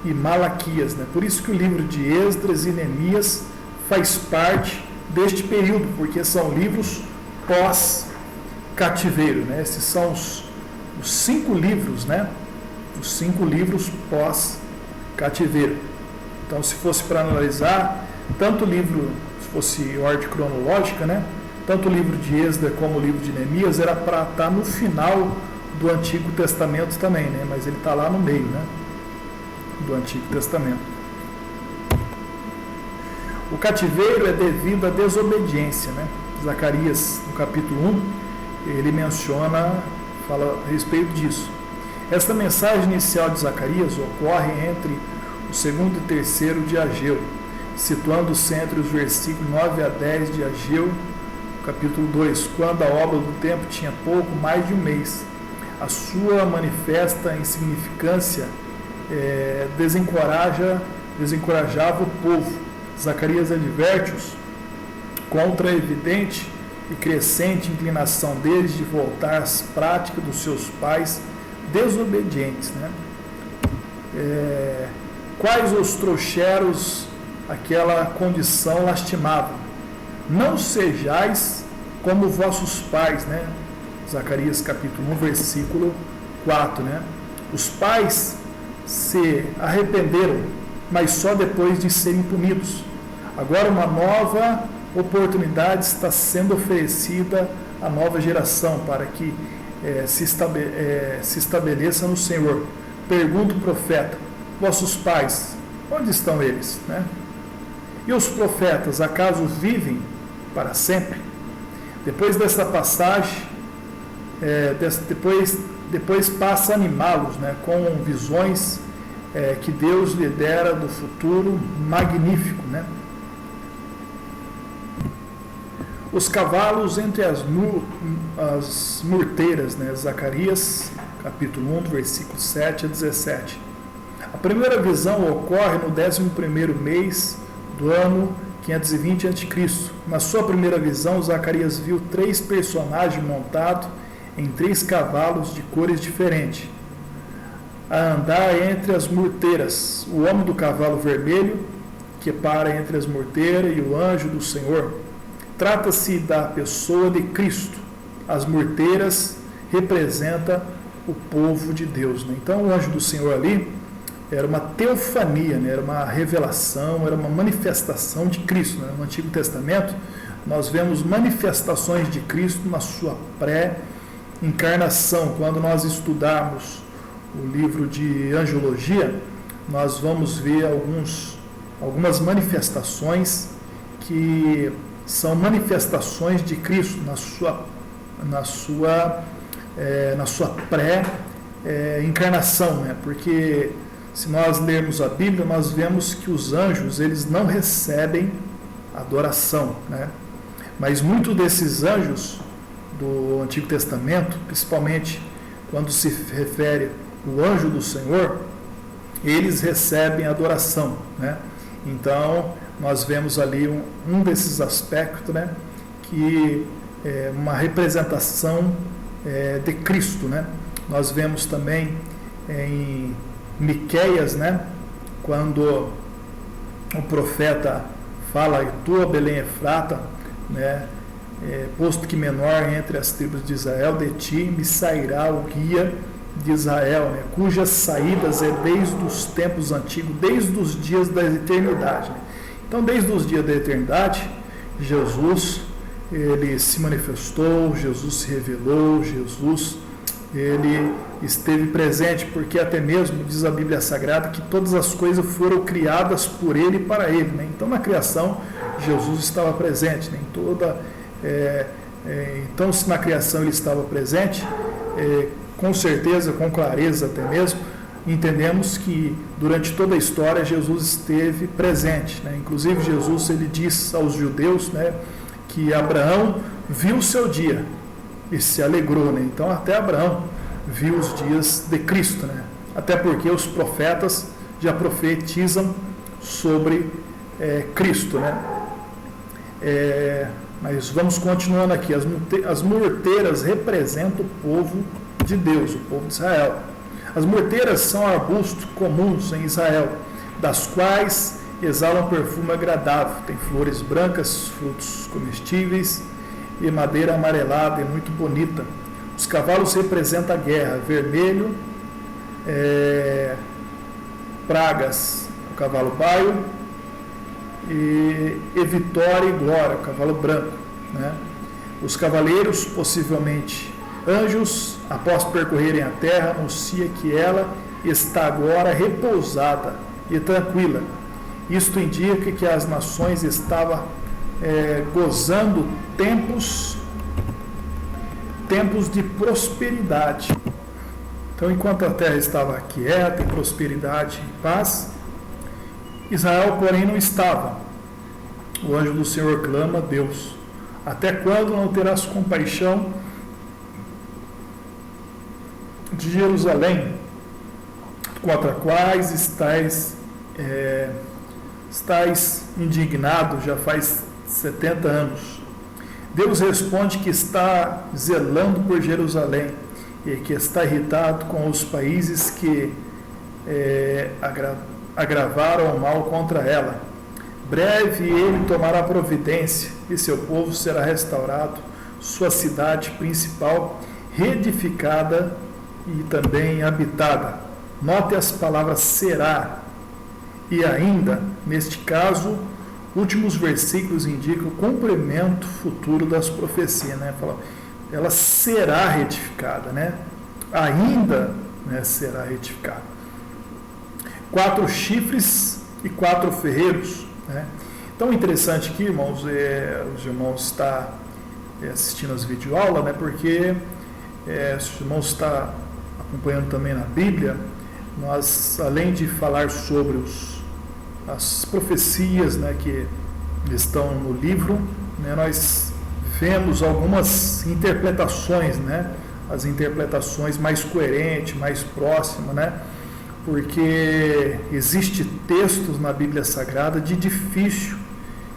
e Malaquias, né? Por isso que o livro de Esdras e Neemias faz parte deste período, porque são livros pós-cativeiro, né? Esses são os 5 livros, né? Os 5 livros pós-cativeiro. Então, se fosse para analisar, tanto o livro, se fosse ordem cronológica, né? Tanto o livro de Esdras como o livro de Neemias era para estar no final do Antigo Testamento também, né? Mas ele está lá no meio, né? Do Antigo Testamento. O cativeiro é devido à desobediência, né? Zacarias, no capítulo 1, ele fala a respeito disso. Esta mensagem inicial de Zacarias ocorre entre o 2º e 3º de Ageu, situando-se entre os versículos 9 a 10 de Ageu, capítulo 2, quando a obra do templo tinha pouco mais de um mês. A sua manifesta insignificância desencorajava o povo. Zacarias adverte-os contra a evidente e crescente inclinação deles de voltar às práticas dos seus pais desobedientes, né? Quais os trouxeros aquela condição lastimável? Não sejais como vossos pais, né? Zacarias capítulo 1, versículo 4, né? Os pais se arrependeram, mas só depois de serem punidos. Agora uma nova oportunidade está sendo oferecida à nova geração para que se estabeleça no Senhor. Pergunta o profeta: vossos pais, onde estão eles, né? E os profetas, acaso vivem para sempre? Depois dessa passagem, depois passa a animá-los, né, com visões que Deus lhe dera do futuro magnífico, né? Os cavalos entre as murteiras, né? Zacarias, capítulo 1, versículos 7 a 17. A primeira visão ocorre no 11º mês do ano 520 a.C. Na sua primeira visão, Zacarias viu 3 personagens montados em 3 cavalos de cores diferentes, a andar entre as murteiras. O homem do cavalo vermelho, que para entre as murteiras, e o anjo do Senhor. Trata-se da pessoa de Cristo. As murteiras representam o povo de Deus, né? Então, o anjo do Senhor ali era uma teofania, né? Era uma revelação, era uma manifestação de Cristo, né? No Antigo Testamento, nós vemos manifestações de Cristo na sua pré-encarnação. Quando nós estudarmos o livro de angiologia, nós vamos ver algumas manifestações que são manifestações de Cristo na sua pré-encarnação, né? Porque se nós lermos a Bíblia, nós vemos que os anjos, eles não recebem adoração, né? Mas muitos desses anjos do Antigo Testamento, principalmente quando se refere o anjo do Senhor, eles recebem adoração, né? Então, nós vemos ali um desses aspectos, né, que é uma representação de Cristo, né? Nós vemos também em Miqueias, né, quando o profeta fala: tua Belém Efrata, né, posto que menor entre as tribos de Israel, de ti me sairá o guia de Israel, né, cujas saídas é desde os tempos antigos, desde os dias da eternidade, né? Então, desde os dias da eternidade, Jesus, ele se manifestou, Jesus se revelou, Jesus, ele esteve presente, porque até mesmo diz a Bíblia Sagrada que todas as coisas foram criadas por ele e para ele, né? Então, na criação, Jesus estava presente, né? Então, se na criação ele estava presente, com certeza, com clareza até mesmo, entendemos que durante toda a história Jesus esteve presente, né? Inclusive Jesus, ele diz aos judeus, né, que Abraão viu o seu dia e se alegrou, né? Então até Abraão viu os dias de Cristo, né? Até porque os profetas já profetizam sobre Cristo, né? Mas vamos continuando aqui. As murteiras representam o povo de Deus, o povo de Israel. As morteiras são arbustos comuns em Israel, das quais exalam perfume agradável, tem flores brancas, frutos comestíveis e madeira amarelada e muito bonita. Os cavalos representam a guerra, vermelho, pragas, o cavalo baio, e vitória e glória, o cavalo branco, né? Os cavaleiros, possivelmente anjos, após percorrerem a terra, anuncia que ela está agora repousada e tranquila. Isto indica que as nações estavam gozando tempos de prosperidade. Então, enquanto a terra estava quieta, em prosperidade e paz, Israel, porém, não estava. O anjo do Senhor clama a Deus: até quando não terás compaixão de Jerusalém, contra quais estais indignado já faz 70 anos? Deus responde que está zelando por Jerusalém e que está irritado com os países que agravaram o mal contra ela. Breve ele tomará providência e seu povo será restaurado, sua cidade principal reedificada e também habitada. Note as palavras será e ainda, neste caso, últimos versículos indicam o cumprimento futuro das profecias, né? Ela será retificada, né? Ainda, né, será retificada. 4 chifres e 4 ferreiros, né? Então, interessante aqui, irmãos, os irmãos estão assistindo as videoaulas, né? Porque os irmãos estão acompanhando também na Bíblia. Nós, além de falar sobre as profecias, né, que estão no livro, né, nós vemos algumas interpretações, né, as interpretações mais coerentes, mais próximas, né, porque existe textos na Bíblia Sagrada de difícil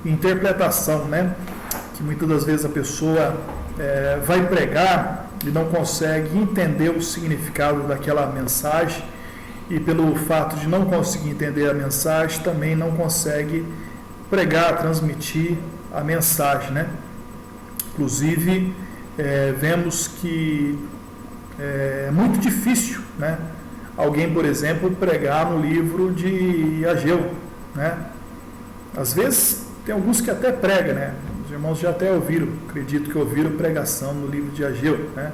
interpretação, né, que muitas das vezes a pessoa vai pregar e não consegue entender o significado daquela mensagem, e pelo fato de não conseguir entender a mensagem, também não consegue pregar, transmitir a mensagem, né? Inclusive, vemos que é muito difícil, né, alguém, por exemplo, pregar no livro de Ageu, né? Às vezes, tem alguns que até pregam, né? Os irmãos já até ouviram, acredito que ouviram pregação no livro de Ageu, né?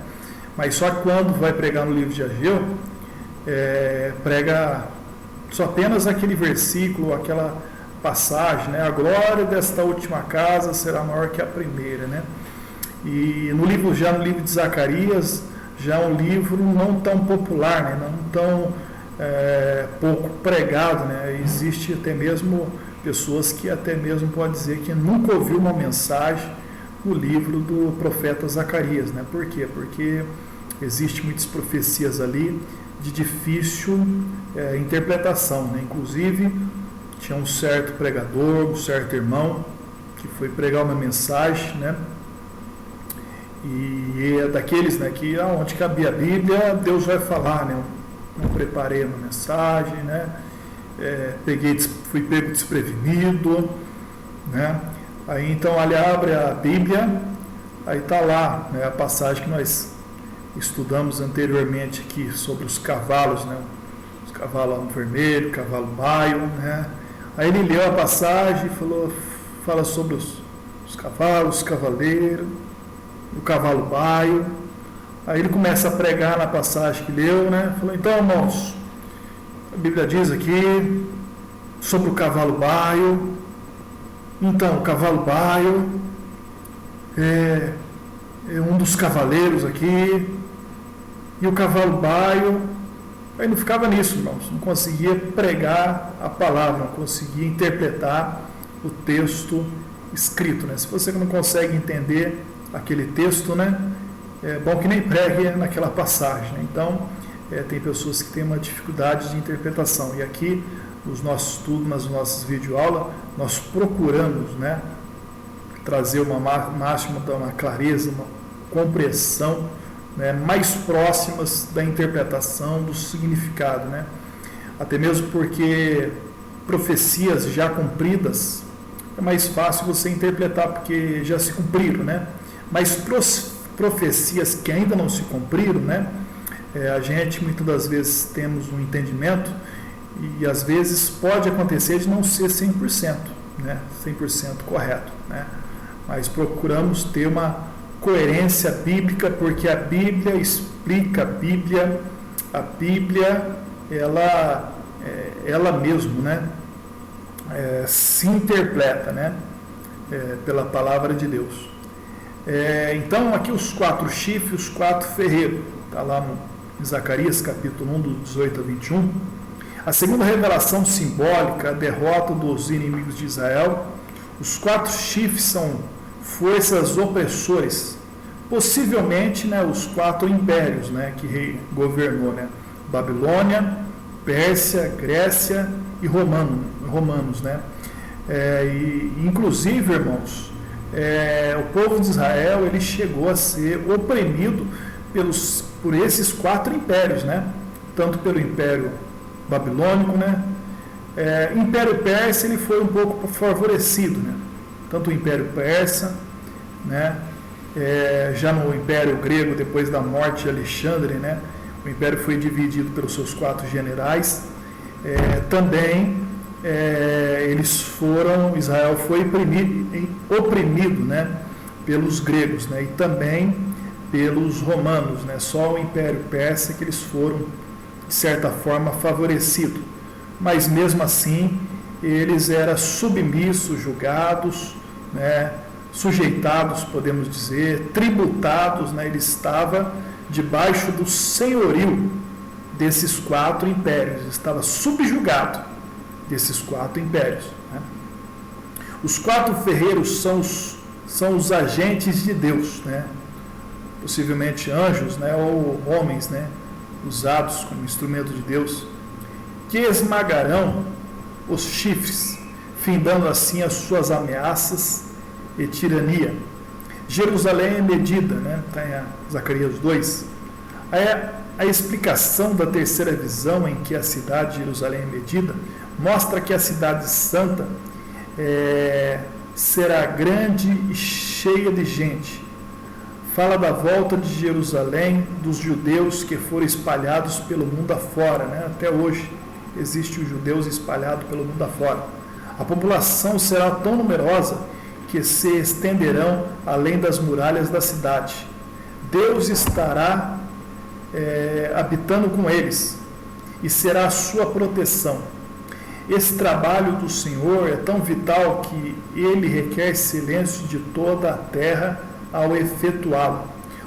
Mas só que quando vai pregar no livro de Ageu, prega só apenas aquele versículo, aquela passagem, né? A glória desta última casa será maior que a primeira, né? E no livro de Zacarias, já é um livro não tão popular, né? Não tão pouco pregado, né? Existe até mesmo pessoas que até mesmo pode dizer que nunca ouviu uma mensagem no livro do profeta Zacarias, né? Por quê? Porque existem muitas profecias ali de difícil interpretação, né? Inclusive, tinha um certo pregador, um certo irmão, que foi pregar uma mensagem, né? E é daqueles, né, que onde cabia a Bíblia, Deus vai falar, né? Eu não preparei uma mensagem, né? Fui pego desprevenido, né? Aí então ele abre a Bíblia, aí está lá, né, a passagem que nós estudamos anteriormente aqui sobre os cavalos, né? Os cavalos vermelho, cavalo baio, né? Aí ele leu a passagem e fala sobre os cavalos, os cavaleiros, o cavalo baio. Aí ele começa a pregar na passagem que leu, né? Falou: então, irmãos, a Bíblia diz aqui sobre o cavalo baio. Então, o cavalo baio é um dos cavaleiros aqui. E o cavalo baio, aí não ficava nisso, irmãos, não conseguia pregar a palavra, não conseguia interpretar o texto escrito, né? Se você não consegue entender aquele texto, né, é bom que nem pregue naquela passagem, né? Então, tem pessoas que têm uma dificuldade de interpretação, e aqui, nos nossos estudos, nas nossas videoaulas, nós procuramos, né, trazer uma máxima, uma clareza, uma compreensão né, mais próximas da interpretação do significado, né? Até mesmo porque profecias já cumpridas é mais fácil você interpretar porque já se cumpriram, né? Mas profecias que ainda não se cumpriram, né? A gente muitas das vezes temos um entendimento e às vezes pode acontecer de não ser 100%, né? 100% correto, né? Mas procuramos ter uma coerência bíblica, porque a Bíblia explica, a Bíblia ela mesmo, né? Se interpreta, né? Pela palavra de Deus. Então aqui os 4 chifres, os 4 ferreiros, está lá em Zacarias capítulo 1, do 18 a 21. A segunda revelação simbólica, a derrota dos inimigos de Israel. Os 4 chifres são forças opressoras, possivelmente, né, os 4 impérios, né, que governou, né, Babilônia, Pérsia, Grécia e romanos, né? Inclusive, irmãos, o povo de Israel ele chegou a ser oprimido por esses 4 impérios, né? Tanto pelo Império Babilônico, né? Império Persa ele foi um pouco favorecido, né? Tanto o Império Persa, né? Já no Império Grego, depois da morte de Alexandre, né? O Império foi dividido pelos seus 4 generais. Também Israel foi oprimido, né? Pelos gregos, né? E também pelos romanos, né? Só o Império Persa que eles foram, de certa forma, favorecidos. Mas mesmo assim, eles eram submissos, julgados, né? Sujeitados, podemos dizer, tributados, né? Ele estava debaixo do senhorio desses 4 impérios, estava subjugado desses 4 impérios, né? Os 4 ferreiros são os agentes de Deus, né? Possivelmente anjos, né? Ou homens, né? Usados como instrumento de Deus, que esmagarão os chifres, findando assim as suas ameaças e tirania. Jerusalém é medida, né? Está em Zacarias 2. A explicação da terceira visão, em que a cidade de Jerusalém é medida, mostra que a cidade santa será grande e cheia de gente. Fala da volta de Jerusalém, dos judeus que foram espalhados pelo mundo afora, né? Até hoje existem os judeus espalhados pelo mundo afora. A população será tão numerosa que se estenderão além das muralhas da cidade. Deus estará habitando com eles e será a sua proteção. Esse trabalho do Senhor é tão vital que ele requer silêncio de toda a terra ao efetuá-lo.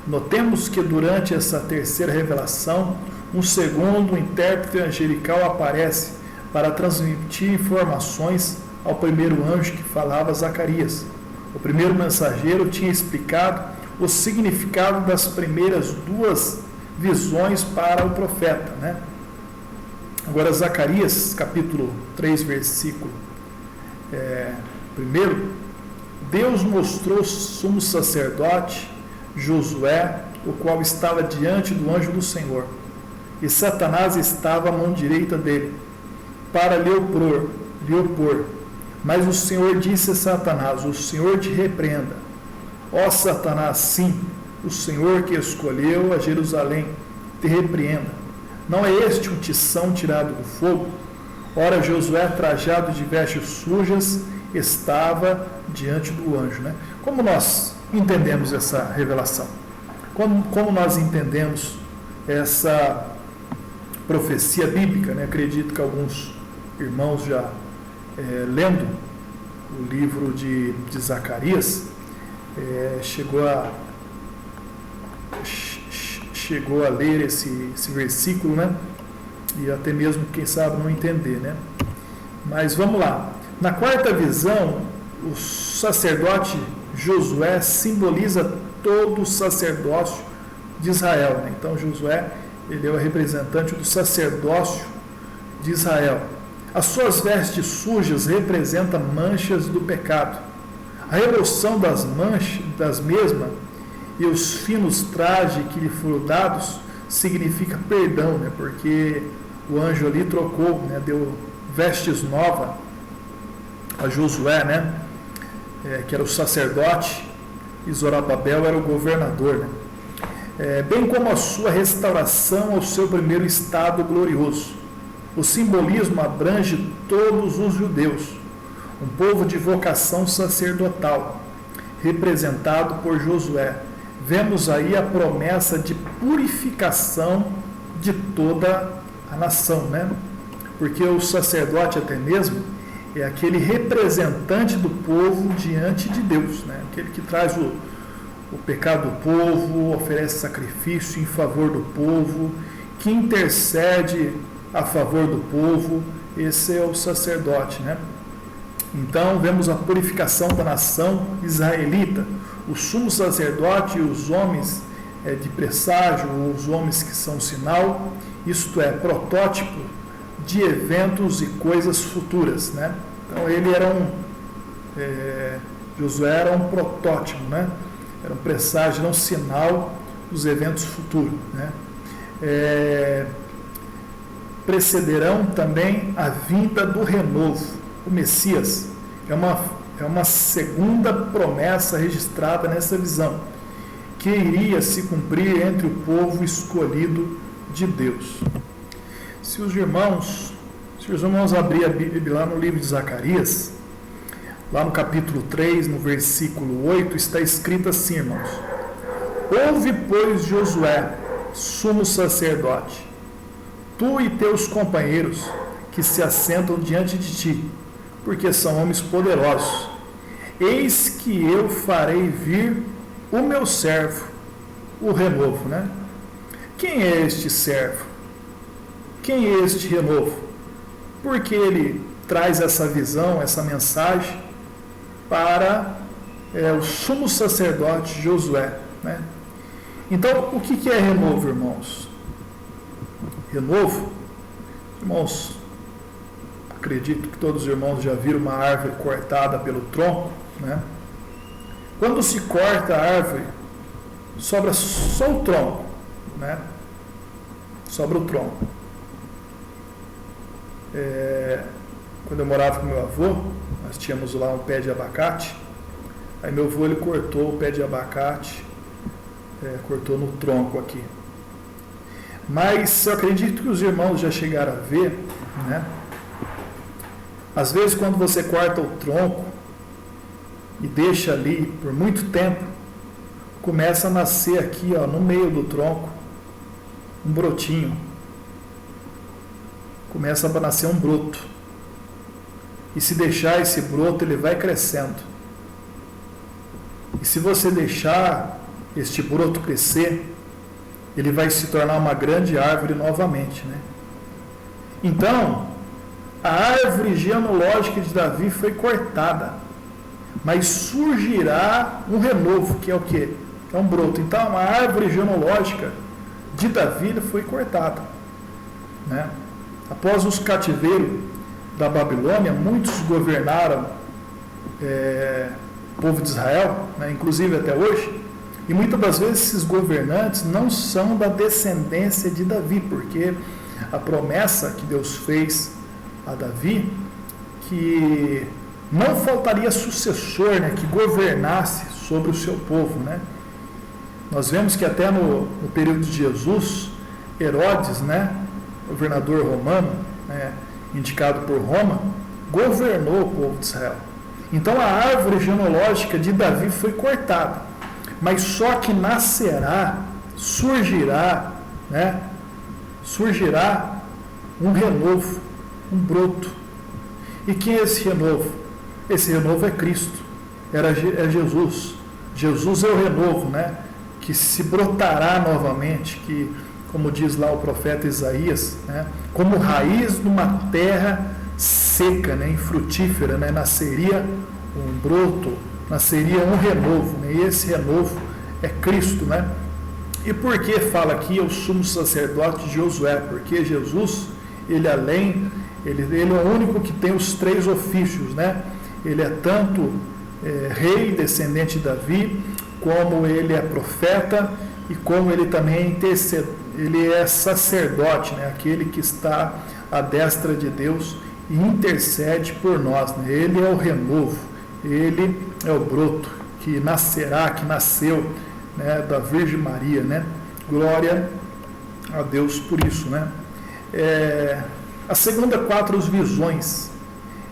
Notemos que durante essa terceira revelação, um segundo intérprete angelical aparece para transmitir informações ao primeiro anjo que falava a Zacarias. O primeiro mensageiro tinha explicado o significado das primeiras 2 visões para o profeta, né? Agora, Zacarias, capítulo 3, versículo 1, Deus mostrou o sumo sacerdote, Josué, o qual estava diante do anjo do Senhor, e Satanás estava à mão direita dele, para lhe opor. Mas o Senhor disse a Satanás: o Senhor te repreenda. Ó Satanás, sim, o Senhor que escolheu a Jerusalém te repreenda. Não é este um tição tirado do fogo? Ora, Josué, trajado de vestes sujas, estava diante do anjo, né? Como nós entendemos essa revelação? Como nós entendemos essa profecia bíblica, né? Acredito que alguns irmãos já lendo o livro de Zacarias chegou a ler esse versículo, né? E até mesmo, quem sabe, não entender, né? Mas vamos lá. Na quarta visão, o sacerdote Josué simboliza todo o sacerdócio de Israel, né? Então, Josué, ele é o representante do sacerdócio de Israel. As suas vestes sujas representam manchas do pecado. A remoção das mesmas e os finos trajes que lhe foram dados significa perdão, né? Porque o anjo ali trocou, né? Deu vestes novas a Josué, né? Que era o sacerdote, e Zorobabel era o governador, né? Bem como a sua restauração ao seu primeiro estado glorioso. O simbolismo abrange todos os judeus, um povo de vocação sacerdotal, representado por Josué. Vemos aí a promessa de purificação de toda a nação, né? Porque o sacerdote até mesmo é aquele representante do povo diante de Deus, né? Aquele que traz o pecado do povo, oferece sacrifício em favor do povo, que intercede a favor do povo. Esse é o sacerdote, né? Então vemos a purificação da nação israelita. O sumo sacerdote e os homens de presságio, os homens que são sinal, isto é, protótipo de eventos e coisas futuras, né? Então ele era Josué era um protótipo, né? Era um presságio, era um sinal dos eventos futuros, né? Precederão também a vinda do renovo, o Messias. É uma segunda promessa registrada nessa visão, que iria se cumprir entre o povo escolhido de Deus. Se os irmãos abrirem a Bíblia lá no livro de Zacarias, lá no capítulo 3, no versículo 8, está escrito assim, irmãos: Ouve, pois, Josué, sumo sacerdote, tu e teus companheiros que se assentam diante de ti, porque são homens poderosos. Eis que eu farei vir o meu servo, o renovo, né? Quem é este servo? Quem é este renovo? Porque ele traz essa visão, essa mensagem para o sumo sacerdote Josué, né? Então, o que é renovo, irmãos? Renovo, irmãos, acredito que todos os irmãos já viram uma árvore cortada pelo tronco, né? Quando se corta a árvore, sobra só o tronco, né? Sobra o tronco. Quando eu morava com meu avô, nós tínhamos lá um pé de abacate. Aí meu avô, ele cortou o pé de abacate, cortou no tronco aqui. Mas eu acredito que os irmãos já chegaram a ver, né? Às vezes, quando você corta o tronco e deixa ali por muito tempo, começa a nascer aqui, ó, no meio do tronco, um brotinho. Começa a nascer um broto. E se deixar esse broto, ele vai crescendo. E se você deixar este broto crescer, ele vai se tornar uma grande árvore novamente, né? Então, a árvore genealógica de Davi foi cortada, mas surgirá um renovo, que é o quê? Que é um broto. Então, a árvore genealógica de Davi foi cortada, né? Após os cativeiros da Babilônia, muitos governaram o povo de Israel, né? Inclusive até hoje, e muitas das vezes esses governantes não são da descendência de Davi, porque a promessa que Deus fez a Davi, que não faltaria sucessor, né, que governasse sobre o seu povo, né? Nós vemos que até no período de Jesus, Herodes, né, governador romano, né, indicado por Roma, governou o povo de Israel. Então a árvore genealógica de Davi foi cortada, mas só que surgirá, né, surgirá um renovo, um broto. E quem é esse renovo? Esse renovo é Cristo, é Jesus. Jesus é o renovo, né, que se brotará novamente, que, como diz lá o profeta Isaías, né, como raiz numa terra seca, né, infrutífera, né, nasceria um broto, nasceria um renovo, né, e esse renovo é Cristo, né? E por que fala aqui o sumo sacerdote de Josué? Porque Jesus, ele é o único que tem os 3 ofícios, né? Ele é tanto rei, descendente de Davi, como ele é profeta e como ele também ele é sacerdote, né? Aquele que está à destra de Deus e intercede por nós, né? Ele é o renovo, ele é o broto que nascerá, que nasceu, né, da Virgem Maria, né? Glória a Deus por isso, né? A segunda, 4 visões.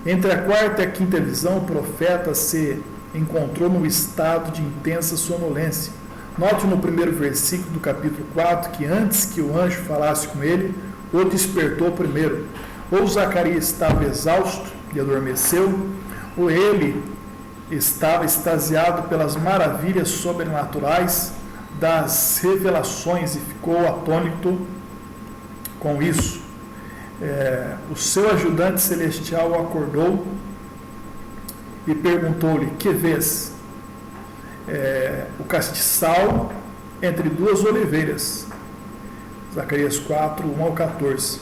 Entre a quarta e a quinta visão, o profeta se encontrou num estado de intensa sonolência. Note no primeiro versículo do capítulo 4 que antes que o anjo falasse com ele, o despertou primeiro. Ou Zacarias estava exausto e adormeceu, ou ele estava extasiado pelas maravilhas sobrenaturais das revelações e ficou atônito com isso. O seu ajudante celestial o acordou e perguntou-lhe: que vês? O castiçal entre 2 oliveiras. Zacarias 4, 1 ao 14.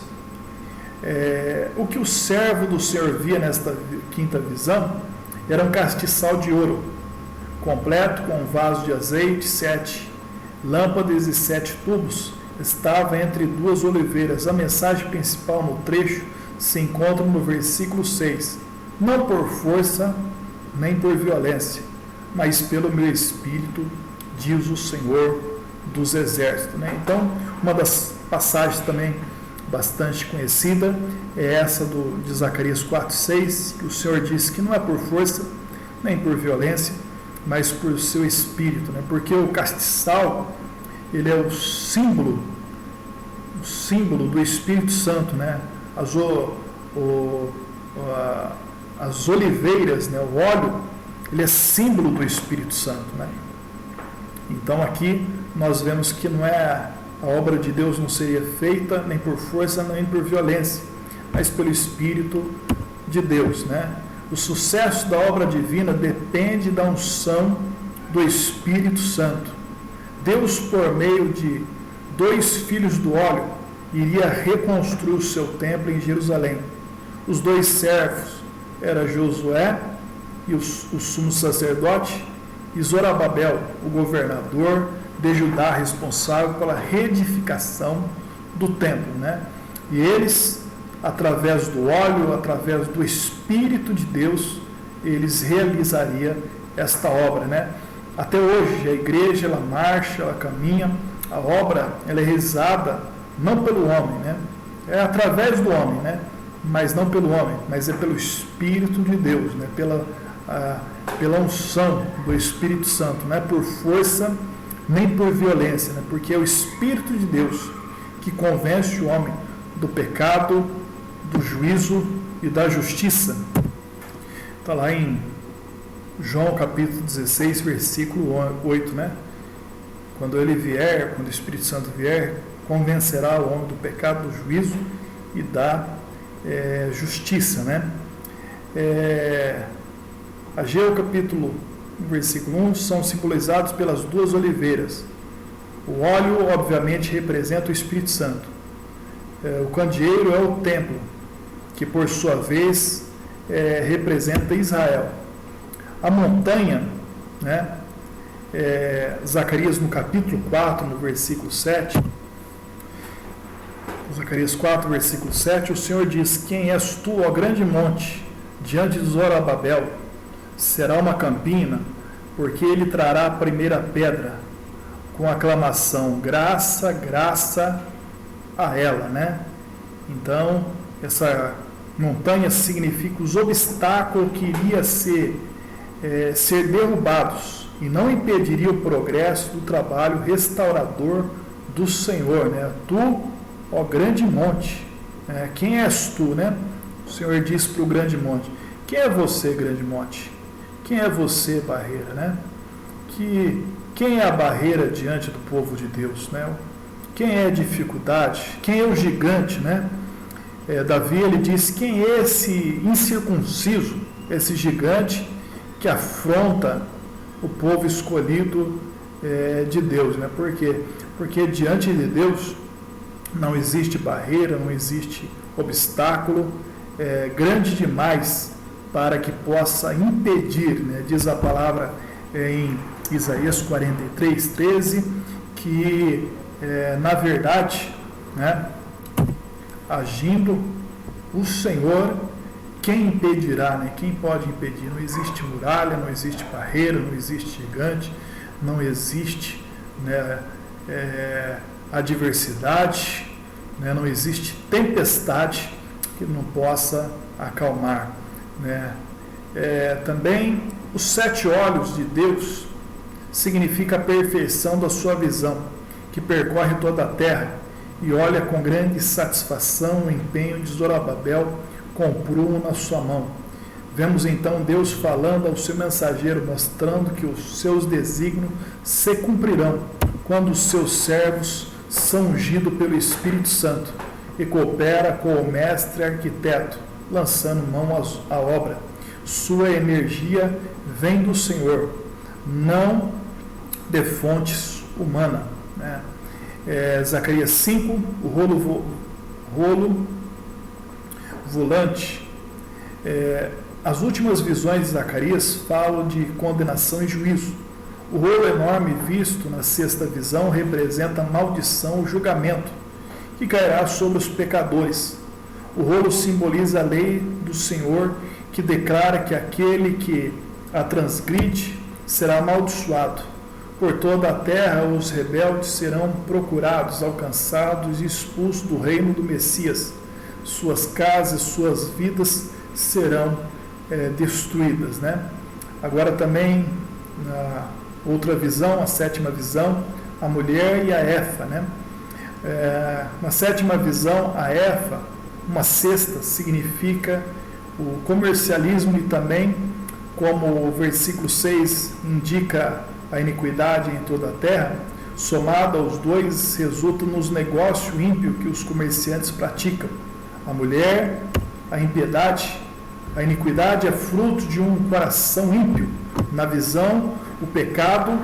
O que o servo do Senhor via nesta quinta visão era um castiçal de ouro, completo com um vaso de azeite, 7 lâmpadas e 7 tubos. Estava entre 2 oliveiras. A mensagem principal no trecho se encontra no versículo 6. Não por força nem por violência, mas pelo meu espírito, diz o Senhor dos exércitos. Né? Então, uma das passagens também bastante conhecida é essa de Zacarias 4:6, que o Senhor disse que não é por força nem por violência, mas por seu espírito, né? Porque o castiçal, ele é o símbolo do Espírito Santo, né? As oliveiras, né? O óleo, ele é símbolo do Espírito Santo, né? Então aqui nós vemos que não é a obra de Deus não seria feita nem por força nem por violência, mas pelo Espírito de Deus, né? O sucesso da obra divina depende da unção do Espírito Santo. Deus, por meio de 2 filhos do óleo, iria reconstruir o seu templo em Jerusalém. Os 2 servos eram Josué e o sumo sacerdote, e Zorobabel, o governador de Judá, responsável pela reedificação do templo, né? E eles, através do óleo, através do Espírito de Deus, eles realizariam esta obra, né? Até hoje, a igreja, ela marcha, ela caminha, a obra, ela é realizada não pelo homem, né? É através do homem, né? Mas não pelo homem, mas é pelo Espírito de Deus, né? Pela unção do Espírito Santo, não é por força nem por violência, né? Porque é o Espírito de Deus que convence o homem do pecado, do juízo e da justiça. Está lá em João capítulo 16, versículo 8, né? Quando ele vier, quando o Espírito Santo vier, convencerá o homem do pecado, do juízo e da justiça, né? Ageu capítulo versículo 1 são simbolizados pelas 2 oliveiras. O óleo, obviamente, representa o Espírito Santo. O candeeiro é o templo, que por sua vez representa Israel. A montanha, né? Zacarias no capítulo 4, no versículo 7, Zacarias 4, versículo 7, o Senhor diz: quem és tu, ó grande monte, diante de Zorobabel? Será uma campina, porque ele trará a primeira pedra, com aclamação, graça, graça a ela, né? Então, essa montanha significa os obstáculos que iriam ser derrubados e não impediria o progresso do trabalho restaurador do Senhor, né? Tu, ó grande monte, quem és tu, né? O Senhor disse para o grande monte: quem é você, grande monte? Quem é você, barreira, né? Quem é a barreira diante do povo de Deus, né? Quem é a dificuldade? Quem é o gigante, né? Davi, ele disse: quem é esse incircunciso, esse gigante que afronta o povo escolhido de Deus, né? Por quê? Porque diante de Deus não existe barreira, não existe obstáculo grande demais para que possa impedir, né? Diz a palavra em Isaías 43, 13, que na verdade, né, agindo o Senhor, quem impedirá, né? Quem pode impedir? Não existe muralha, não existe barreira, não existe gigante, não existe, né, adversidade, né, não existe tempestade que não possa acalmar, né? Também os 7 olhos de Deus significa a perfeição da sua visão, que percorre toda a terra e olha com grande satisfação o empenho de Zorobabel com o prumo na sua mão. Vemos então Deus falando ao seu mensageiro, mostrando que os seus desígnios se cumprirão quando os seus servos são ungidos pelo Espírito Santo e coopera com o mestre arquiteto, lançando mão à obra. Sua energia vem do Senhor, não de fontes humanas, né? Zacarias 5, o rolo volante. As últimas visões de Zacarias falam de condenação e juízo. O rolo enorme visto na 6ª visão representa a maldição, o julgamento, que cairá sobre os pecadores. O rolo simboliza a lei do Senhor, que declara que aquele que a transgride será amaldiçoado. Por toda a terra os rebeldes serão procurados, alcançados e expulsos do reino do Messias. Suas casas, suas vidas serão destruídas, né? Agora também, na outra visão, a 7ª visão, a mulher e a Efa, né? Na 7ª visão, a Efa, uma cesta, significa o comercialismo e também, como o versículo 6 indica a iniquidade em toda a terra, somada aos dois, resulta nos negócios ímpios que os comerciantes praticam. A mulher, a impiedade, a iniquidade é fruto de um coração ímpio. Na visão, o pecado,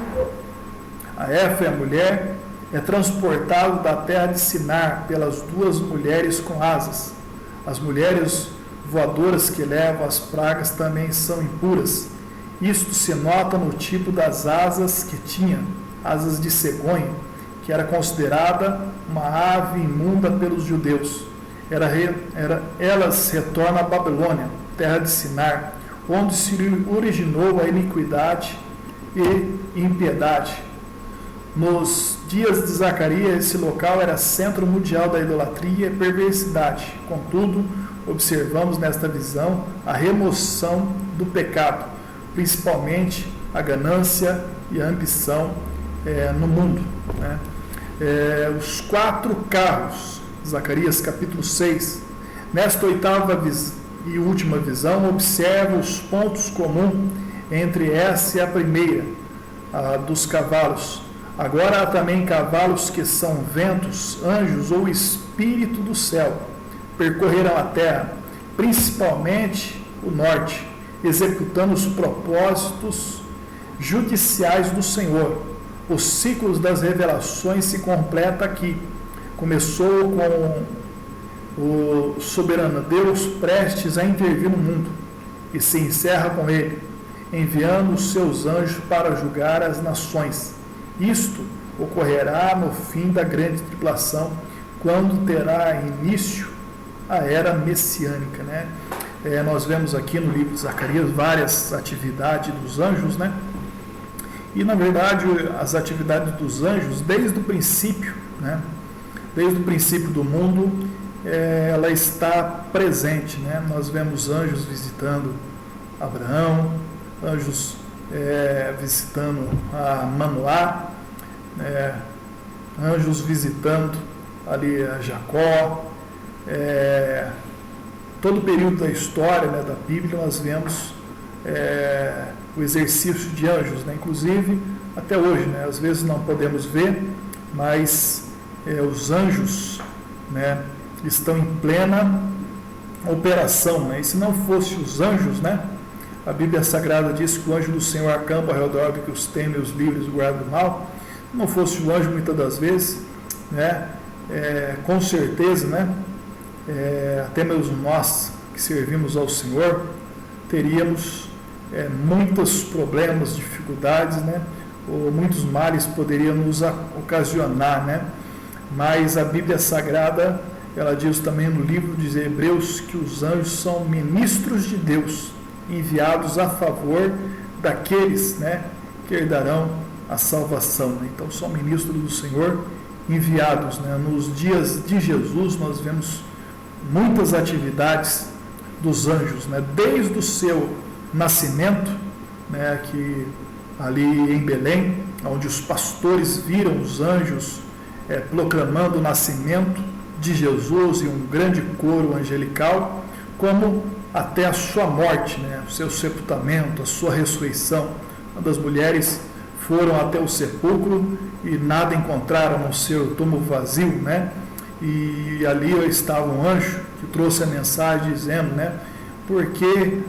a Efa e a mulher, é transportado da terra de Sinar pelas 2 mulheres com asas. As mulheres voadoras que levam as pragas também são impuras. Isto se nota no tipo das asas que tinha, asas de cegonha, que era considerada uma ave imunda pelos judeus. Elas retornam à Babilônia, terra de Sinar, onde se originou a iniquidade e impiedade. Nos dias de Zacarias, esse local era centro mundial da idolatria e perversidade. Contudo, observamos nesta visão a remoção do pecado, principalmente a ganância e a ambição no mundo, né? Os 4 carros, Zacarias capítulo 6. Nesta 8ª e última visão, observa os pontos comuns entre essa e a primeira, a dos cavalos. Agora há também cavalos que são ventos, anjos ou espírito do céu, percorrerão a terra, principalmente o norte, executando os propósitos judiciais do Senhor. Os ciclos das revelações se completa aqui. Começou com o soberano Deus prestes a intervir no mundo e se encerra com ele, enviando os seus anjos para julgar as nações. Isto ocorrerá no fim da grande tribulação, quando terá início a era messiânica, né? Nós vemos aqui no livro de Zacarias várias atividades dos anjos, né? E na verdade as atividades dos anjos desde o princípio, né? Desde o princípio do mundo, ela está presente, né? Nós vemos anjos visitando Abraão, anjos visitando a Manoá, anjos visitando ali a Jacó. Todo o período da história, né, da Bíblia, nós vemos o exercício de anjos, né? Inclusive até hoje, né? Às vezes não podemos ver, mas os anjos, né, estão em plena operação, né? E se não fosse os anjos, né, a Bíblia Sagrada diz que o anjo do Senhor acampa ao redor do que os teme, os livres, o guarda do mal. Se não fosse o anjo, muitas das vezes, né, com certeza, né, até mesmo nós que servimos ao Senhor, teríamos muitos problemas, dificuldades, né? Ou muitos males poderiam nos ocasionar, né? Mas a Bíblia Sagrada, ela diz também no livro de Hebreus que os anjos são ministros de Deus, enviados a favor daqueles, né, que herdarão a salvação. Então são ministros do Senhor enviados, né? Nos dias de Jesus nós vemos muitas atividades dos anjos, né? Desde o seu nascimento, né, que ali em Belém, onde os pastores viram os anjos proclamando o nascimento de Jesus e um grande coro angelical, como até a sua morte, né, o seu sepultamento, a sua ressurreição, quando as mulheres foram até o sepulcro e nada encontraram no seu túmulo vazio, né, e ali estava um anjo que trouxe a mensagem dizendo, né, porque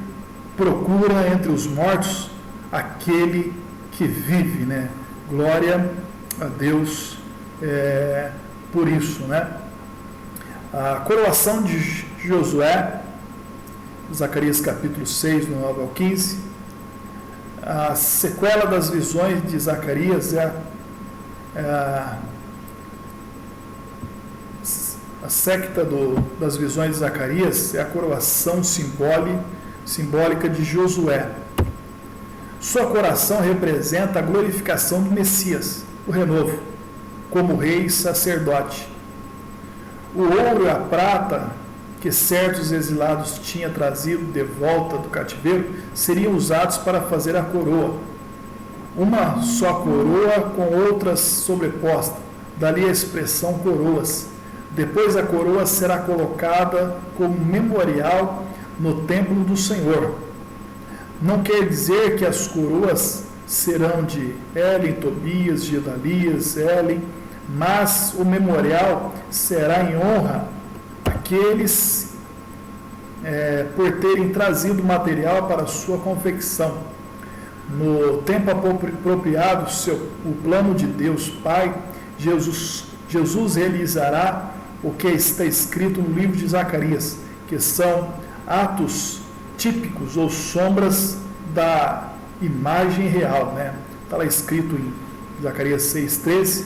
procura entre os mortos aquele que vive, né? Glória a Deus por isso, né? A coroação de Josué, Zacarias capítulo 6, no 9 ao 15, a sequela das visões de Zacarias a secta das visões de Zacarias é a coroação simbólica de Josué. Sua coroação representa a glorificação do Messias, o renovo, como rei e sacerdote. O ouro e a prata que certos exilados tinham trazido de volta do cativeiro seriam usados para fazer a coroa. Uma só coroa com outras sobrepostas, dali a expressão coroas. Depois a coroa será colocada como memorial no templo do Senhor. Não quer dizer que as coroas serão de Helen, Tobias, Gedalias, Helen, mas o memorial será em honra àqueles por terem trazido material para sua confecção. No tempo apropriado, o plano de Deus Pai, Jesus realizará o que está escrito no livro de Zacarias, que são atos típicos ou sombras da imagem real, né? Está lá escrito em Zacarias 6,13,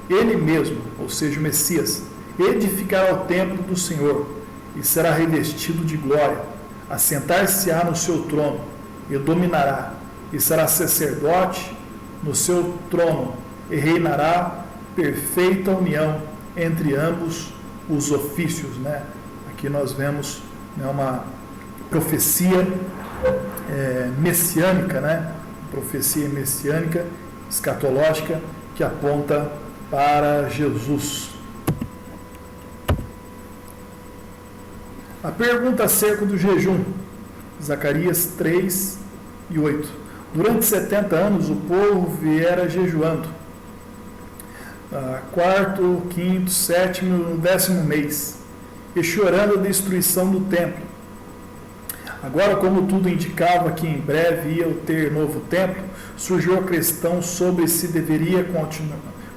ele mesmo, ou seja, o Messias, edificará o templo do Senhor e será revestido de glória, assentar-se-á no seu trono e dominará, e será sacerdote no seu trono e reinará perfeita união entre ambos os ofícios, né? Aqui nós vemos, né, uma profecia messiânica, né? Profecia messiânica, escatológica, que aponta para Jesus. A pergunta acerca do jejum, Zacarias 3 e 8. Durante 70 anos o povo viera jejuando. Quarto, quinto, sétimo, 10º mês, e chorando a destruição do templo. Agora, como tudo indicava que em breve ia ter novo templo, surgiu a questão sobre se deveria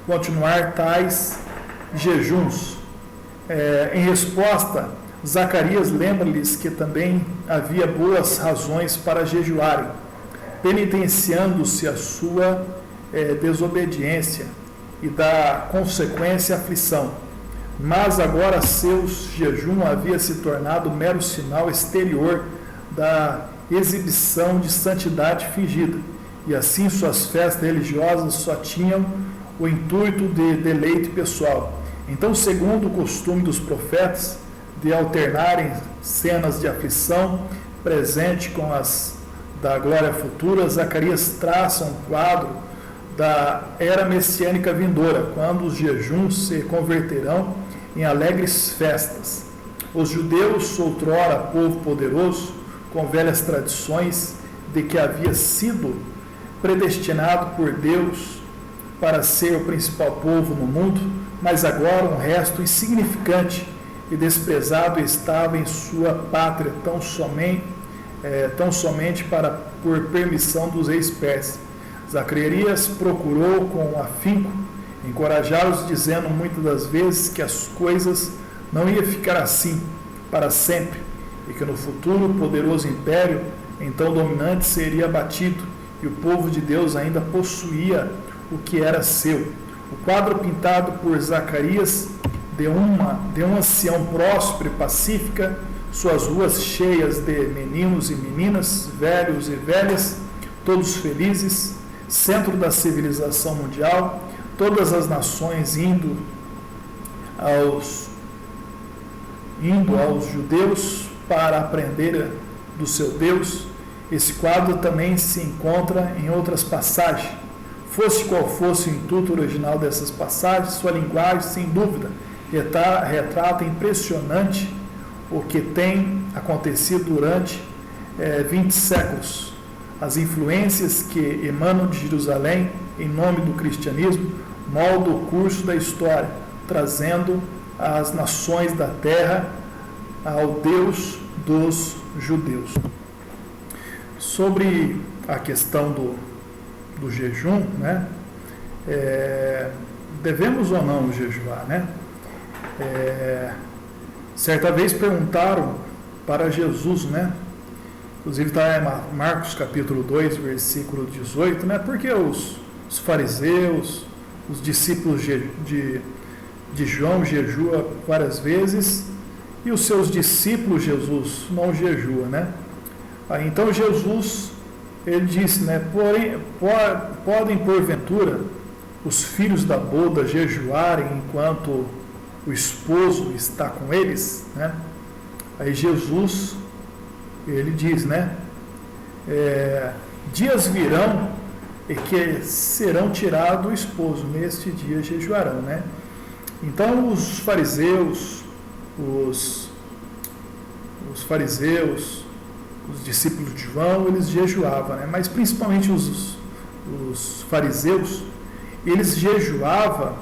continuar tais jejuns. Em resposta, Zacarias lembra-lhes que também havia boas razões para jejuarem, penitenciando-se a sua desobediência e da consequência aflição. Mas agora seus jejum havia se tornado mero sinal exterior da exibição de santidade fingida, e assim suas festas religiosas só tinham o intuito de deleite pessoal. Então, segundo o costume dos profetas de alternarem cenas de aflição presente com as da glória futura, Zacarias traça um quadro da era messiânica vindoura, quando os jejuns se converterão em alegres festas. Os judeus, outrora povo poderoso, com velhas tradições de que havia sido predestinado por Deus para ser o principal povo no mundo, mas agora um resto insignificante e desprezado estava em sua pátria tão somente por permissão dos reis persas. Zacarias procurou com afinco encorajá-los, dizendo muitas das vezes que as coisas não iam ficar assim para sempre, e que no futuro o poderoso império então dominante seria abatido e o povo de Deus ainda possuía o que era seu. O quadro pintado por Zacarias de uma Sião próspera e pacífica, suas ruas cheias de meninos e meninas, velhos e velhas, todos felizes, centro da civilização mundial, todas as nações indo aos judeus para aprender do seu Deus. Esse quadro também se encontra em outras passagens. Fosse qual fosse o intuito original dessas passagens, sua linguagem, sem dúvida, retrata impressionante o que tem acontecido durante 20 séculos. As influências que emanam de Jerusalém, em nome do cristianismo, moldam o curso da história, trazendo as nações da terra ao Deus dos judeus. Sobre a questão do jejum, né? Devemos ou não jejuar, né? Certa vez perguntaram para Jesus, né? Inclusive está em Marcos capítulo 2, versículo 18, né? Porque os fariseus, os discípulos de João jejuam várias vezes e os seus discípulos Jesus não jejua, né? Então Jesus, ele disse, né? Porém, podem porventura os filhos da boda jejuarem enquanto o esposo está com eles, né? Aí Jesus, ele diz, né? Dias virão e que serão tirados o esposo, neste dia jejuarão, né? Então os fariseus, os discípulos de João, eles jejuavam, né? Mas principalmente os fariseus, eles jejuavam,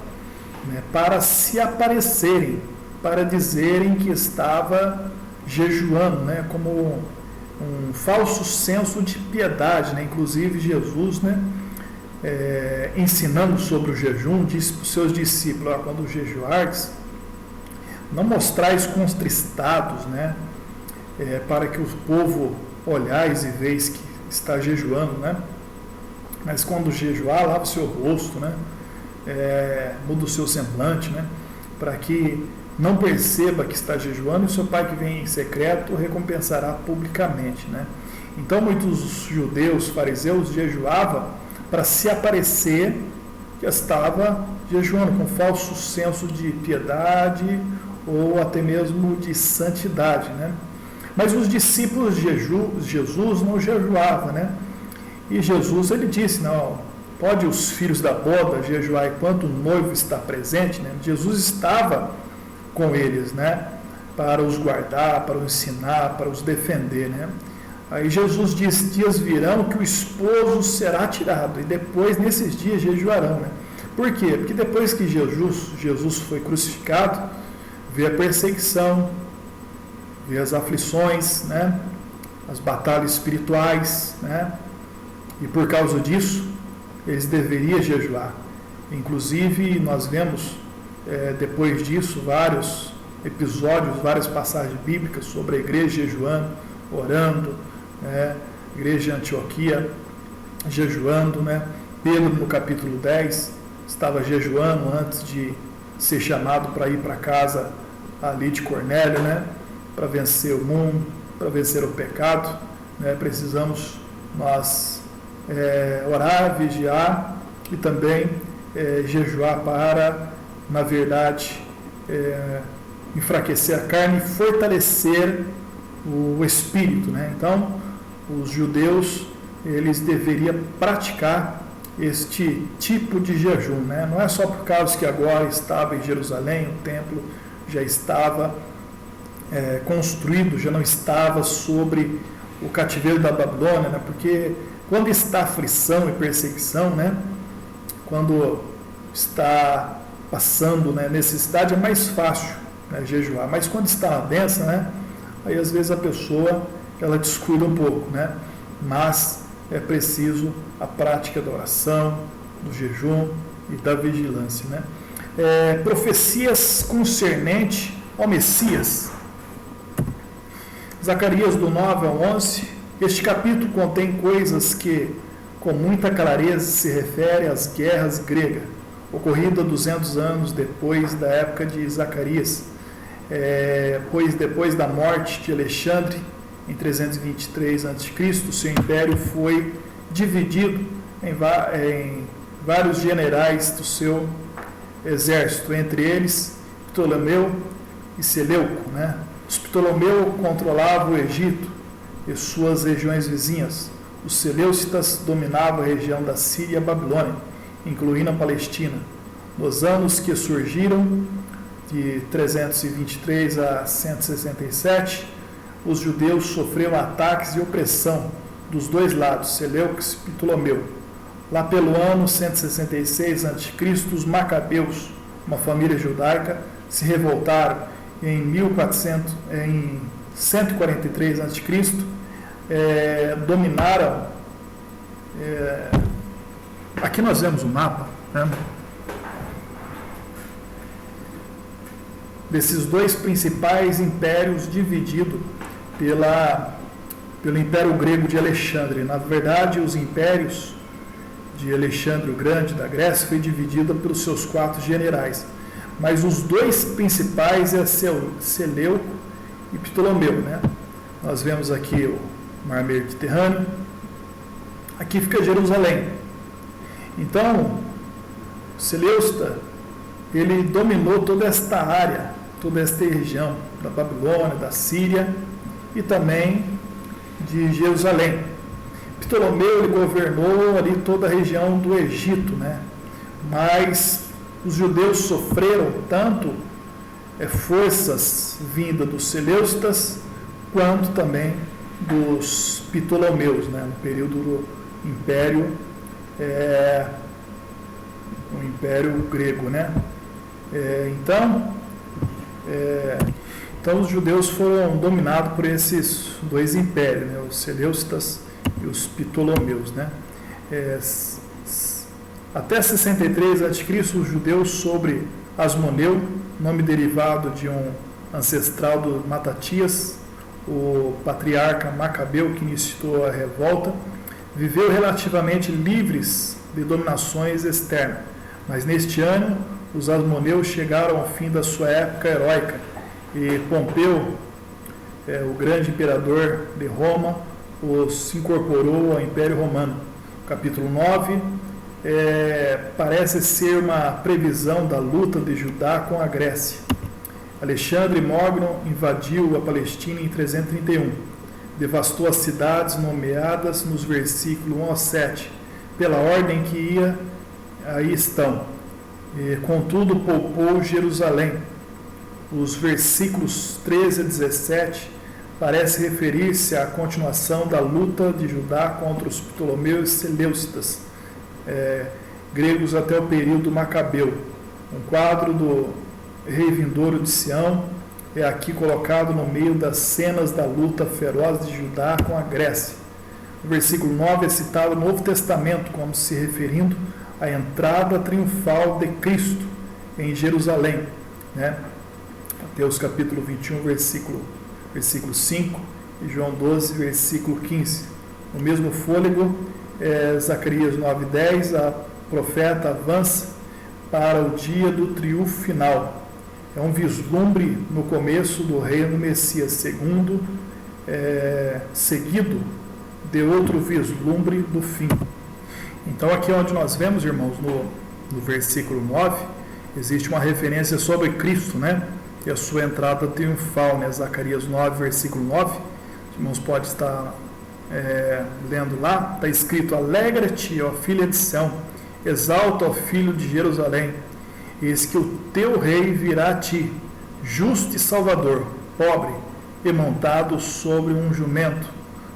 né, para se aparecerem, para dizerem que estava jejuando, né, como um falso senso de piedade, né? Inclusive Jesus, né, ensinando sobre o jejum, disse para os seus discípulos: quando jejuardes, não mostrais contristados, né, para que o povo olhais e veis que está jejuando, né? Mas quando jejuar, lava o seu rosto, né? Muda o seu semblante, né? Para que não perceba que está jejuando, e seu pai que vem em secreto o recompensará publicamente, né? Então muitos judeus, fariseus, jejuavam para se aparecer que estava jejuando, com falso senso de piedade ou até mesmo de santidade, né? Mas os discípulos de Jesus não jejuavam, né? E Jesus, ele disse, não, pode os filhos da boda jejuar enquanto o noivo está presente, né? Jesus estava com eles, né? Para os guardar, para os ensinar, para os defender, né? Aí Jesus disse: dias virão que o esposo será tirado, e depois, nesses dias, jejuarão, né? Por quê? Porque depois que Jesus foi crucificado, veio a perseguição, veio as aflições, né? As batalhas espirituais, né? E por causa disso, eles deveriam jejuar. Inclusive, nós vemos, depois disso, vários episódios, várias passagens bíblicas sobre a igreja jejuando, orando, né? Igreja de Antioquia jejuando, né? Pedro, no capítulo 10, estava jejuando antes de ser chamado para ir para casa ali de Cornélio, né? Para vencer o mundo, para vencer o pecado, né? Precisamos nós orar, vigiar e também jejuar para, na verdade, enfraquecer a carne e fortalecer o espírito, né? Então, os judeus, eles deveriam praticar este tipo de jejum, né? Não é só por causa que agora estava em Jerusalém, o templo já estava construído, já não estava sobre o cativeiro da Babilônia, né? Porque quando está aflição e perseguição, né? Quando está passando, né, necessidade, é mais fácil, né, jejuar. Mas quando está na bênção, né, aí às vezes a pessoa ela descuida um pouco, né? Mas é preciso a prática da oração, do jejum e da vigilância, né? Profecias concernente ao Messias. Zacarias do 9 ao 11 Este capítulo contém coisas que, com muita clareza, se refere às guerras gregas, ocorridas 200 anos depois da época de Zacarias, pois depois da morte de Alexandre, em 323 a.C., seu império foi dividido em vários generais do seu exército, entre eles Ptolomeu e Seleuco. Os Ptolomeu controlavam o Egito e suas regiões vizinhas. Os Seleucidas dominavam a região da Síria e a Babilônia, incluindo a Palestina. Nos anos que surgiram, de 323 a 167, os judeus sofreram ataques e opressão dos dois lados, Seleucos e Ptolomeu. Lá pelo ano 166 a.C., os Macabeus, uma família judaica, se revoltaram em 143 a.C., dominaram. Aqui nós vemos o mapa, desses dois principais impérios divididos pelo Império Grego de Alexandre. Na verdade, os impérios de Alexandre o Grande, da Grécia, foi dividida pelos seus 4 generais. Mas os dois principais é Seleuco e Ptolomeu. Nós vemos aqui o Mar Mediterrâneo. Aqui fica Jerusalém. Então, Seleucida, ele dominou toda esta área, toda esta região da Babilônia, da Síria e também de Jerusalém. Ptolomeu, ele governou ali toda a região do Egito, mas os judeus sofreram tanto forças vindas dos Seleucidas quanto também dos Ptolomeus, no período do Império Grego, Então os judeus foram dominados por esses dois impérios, os Seleucidas e os Ptolomeus, Até 63 a.C., os judeus sobre Asmoneu, nome derivado de um ancestral do Matatias, o patriarca Macabeu que iniciou a revolta, viveu relativamente livres de dominações externas. Mas neste ano, os Asmoneus chegaram ao fim da sua época heróica e Pompeu, o grande imperador de Roma, os incorporou ao Império Romano. Capítulo 9 parece ser uma previsão da luta de Judá com a Grécia. Alexandre Magno invadiu a Palestina em 331. Devastou as cidades nomeadas nos versículos 1 a 7, pela ordem que aí estão. Contudo, poupou Jerusalém. Os versículos 13 a 17 parece referir-se à continuação da luta de Judá contra os Ptolomeus e Seleucidas, gregos até o período Macabeu. Um quadro do rei vindouro de Sião é aqui colocado no meio das cenas da luta feroz de Judá com a Grécia. No versículo 9 é citado o Novo Testamento como se referindo à entrada triunfal de Cristo em Jerusalém. Mateus capítulo 21, versículo 5 e João 12, versículo 15. No mesmo fôlego, Zacarias 9:10, a profeta avança para o dia do triunfo final. É um vislumbre no começo do reino Messias, seguido de outro vislumbre do fim. Então aqui onde nós vemos, irmãos, no versículo 9, existe uma referência sobre Cristo, e a sua entrada triunfal, Zacarias 9, versículo 9. Os irmãos podem estar lendo lá, está escrito: alegra-te, ó filha de Sião, exalta, ó filho de Jerusalém, eis que o teu rei virá a ti, justo e salvador, pobre e montado sobre um jumento,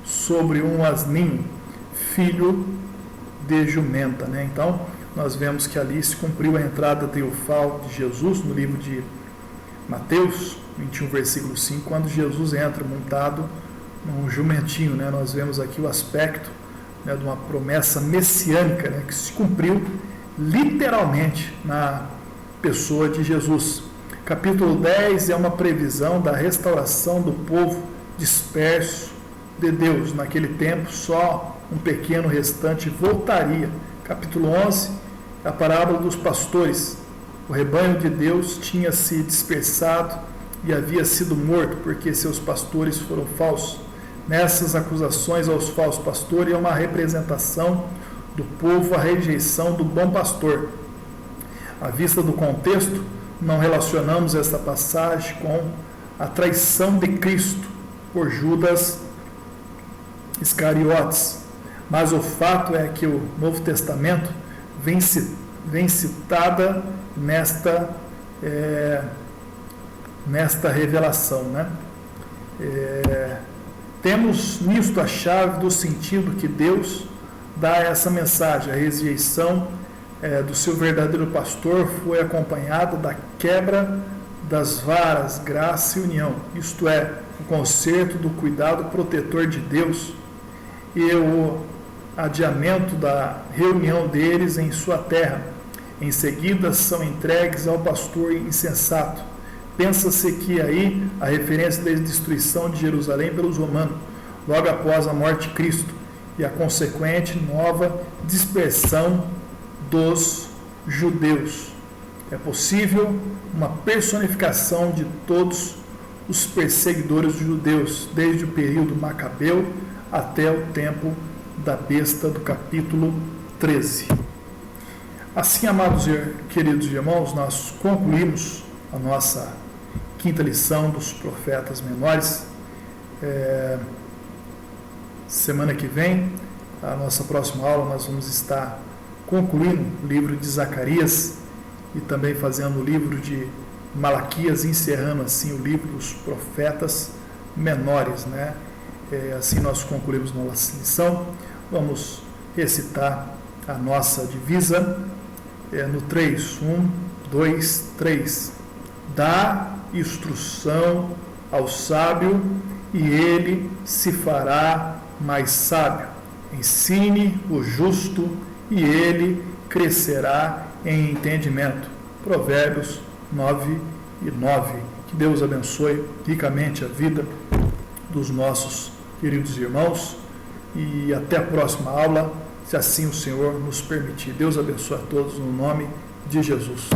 sobre um asninho, filho de jumenta. Então nós vemos que ali se cumpriu a entrada triunfal de Jesus no livro de Mateus 21, versículo 5, quando Jesus entra montado num jumentinho. Nós vemos aqui o aspecto de uma promessa messiânica, que se cumpriu literalmente na pessoa de Jesus. Capítulo 10 é uma previsão da restauração do povo disperso de Deus. Naquele tempo, só um pequeno restante voltaria. Capítulo 11, a parábola dos pastores. O rebanho de Deus tinha se dispersado e havia sido morto, porque seus pastores foram falsos. Nessas acusações aos falsos pastores é uma representação do povo à rejeição do bom pastor. À vista do contexto, não relacionamos esta passagem com a traição de Cristo por Judas Iscariotes, mas o fato é que o Novo Testamento vem citada nesta revelação, né? Temos nisto a chave do sentido que Deus dá a essa mensagem. A rejeição do seu verdadeiro pastor foi acompanhada da quebra das varas, graça e união, isto é, o conserto do cuidado protetor de Deus e o adiamento da reunião deles em sua terra. Em seguida, são entregues ao pastor insensato. Pensa-se que aí a referência da destruição de Jerusalém pelos romanos, logo após a morte de Cristo, e a consequente nova dispersão dos judeus. É possível uma personificação de todos os perseguidores dos judeus, desde o período macabeu até o tempo da besta do capítulo 13. Assim, amados e queridos irmãos, nós concluímos a nossa quinta lição dos profetas menores. Semana que vem, a nossa próxima aula, nós vamos estar concluindo o livro de Zacarias e também fazendo o livro de Malaquias, encerrando assim o livro dos profetas menores, né? Assim nós concluímos nossa lição. Vamos recitar a nossa divisa no 3, 1, 2, 3. Dá instrução ao sábio e ele se fará mais sábio. Ensine o justo e ele crescerá em entendimento. Provérbios 9 e 9. Que Deus abençoe ricamente a vida dos nossos queridos irmãos e até a próxima aula, se assim o Senhor nos permitir. Deus abençoe a todos no nome de Jesus.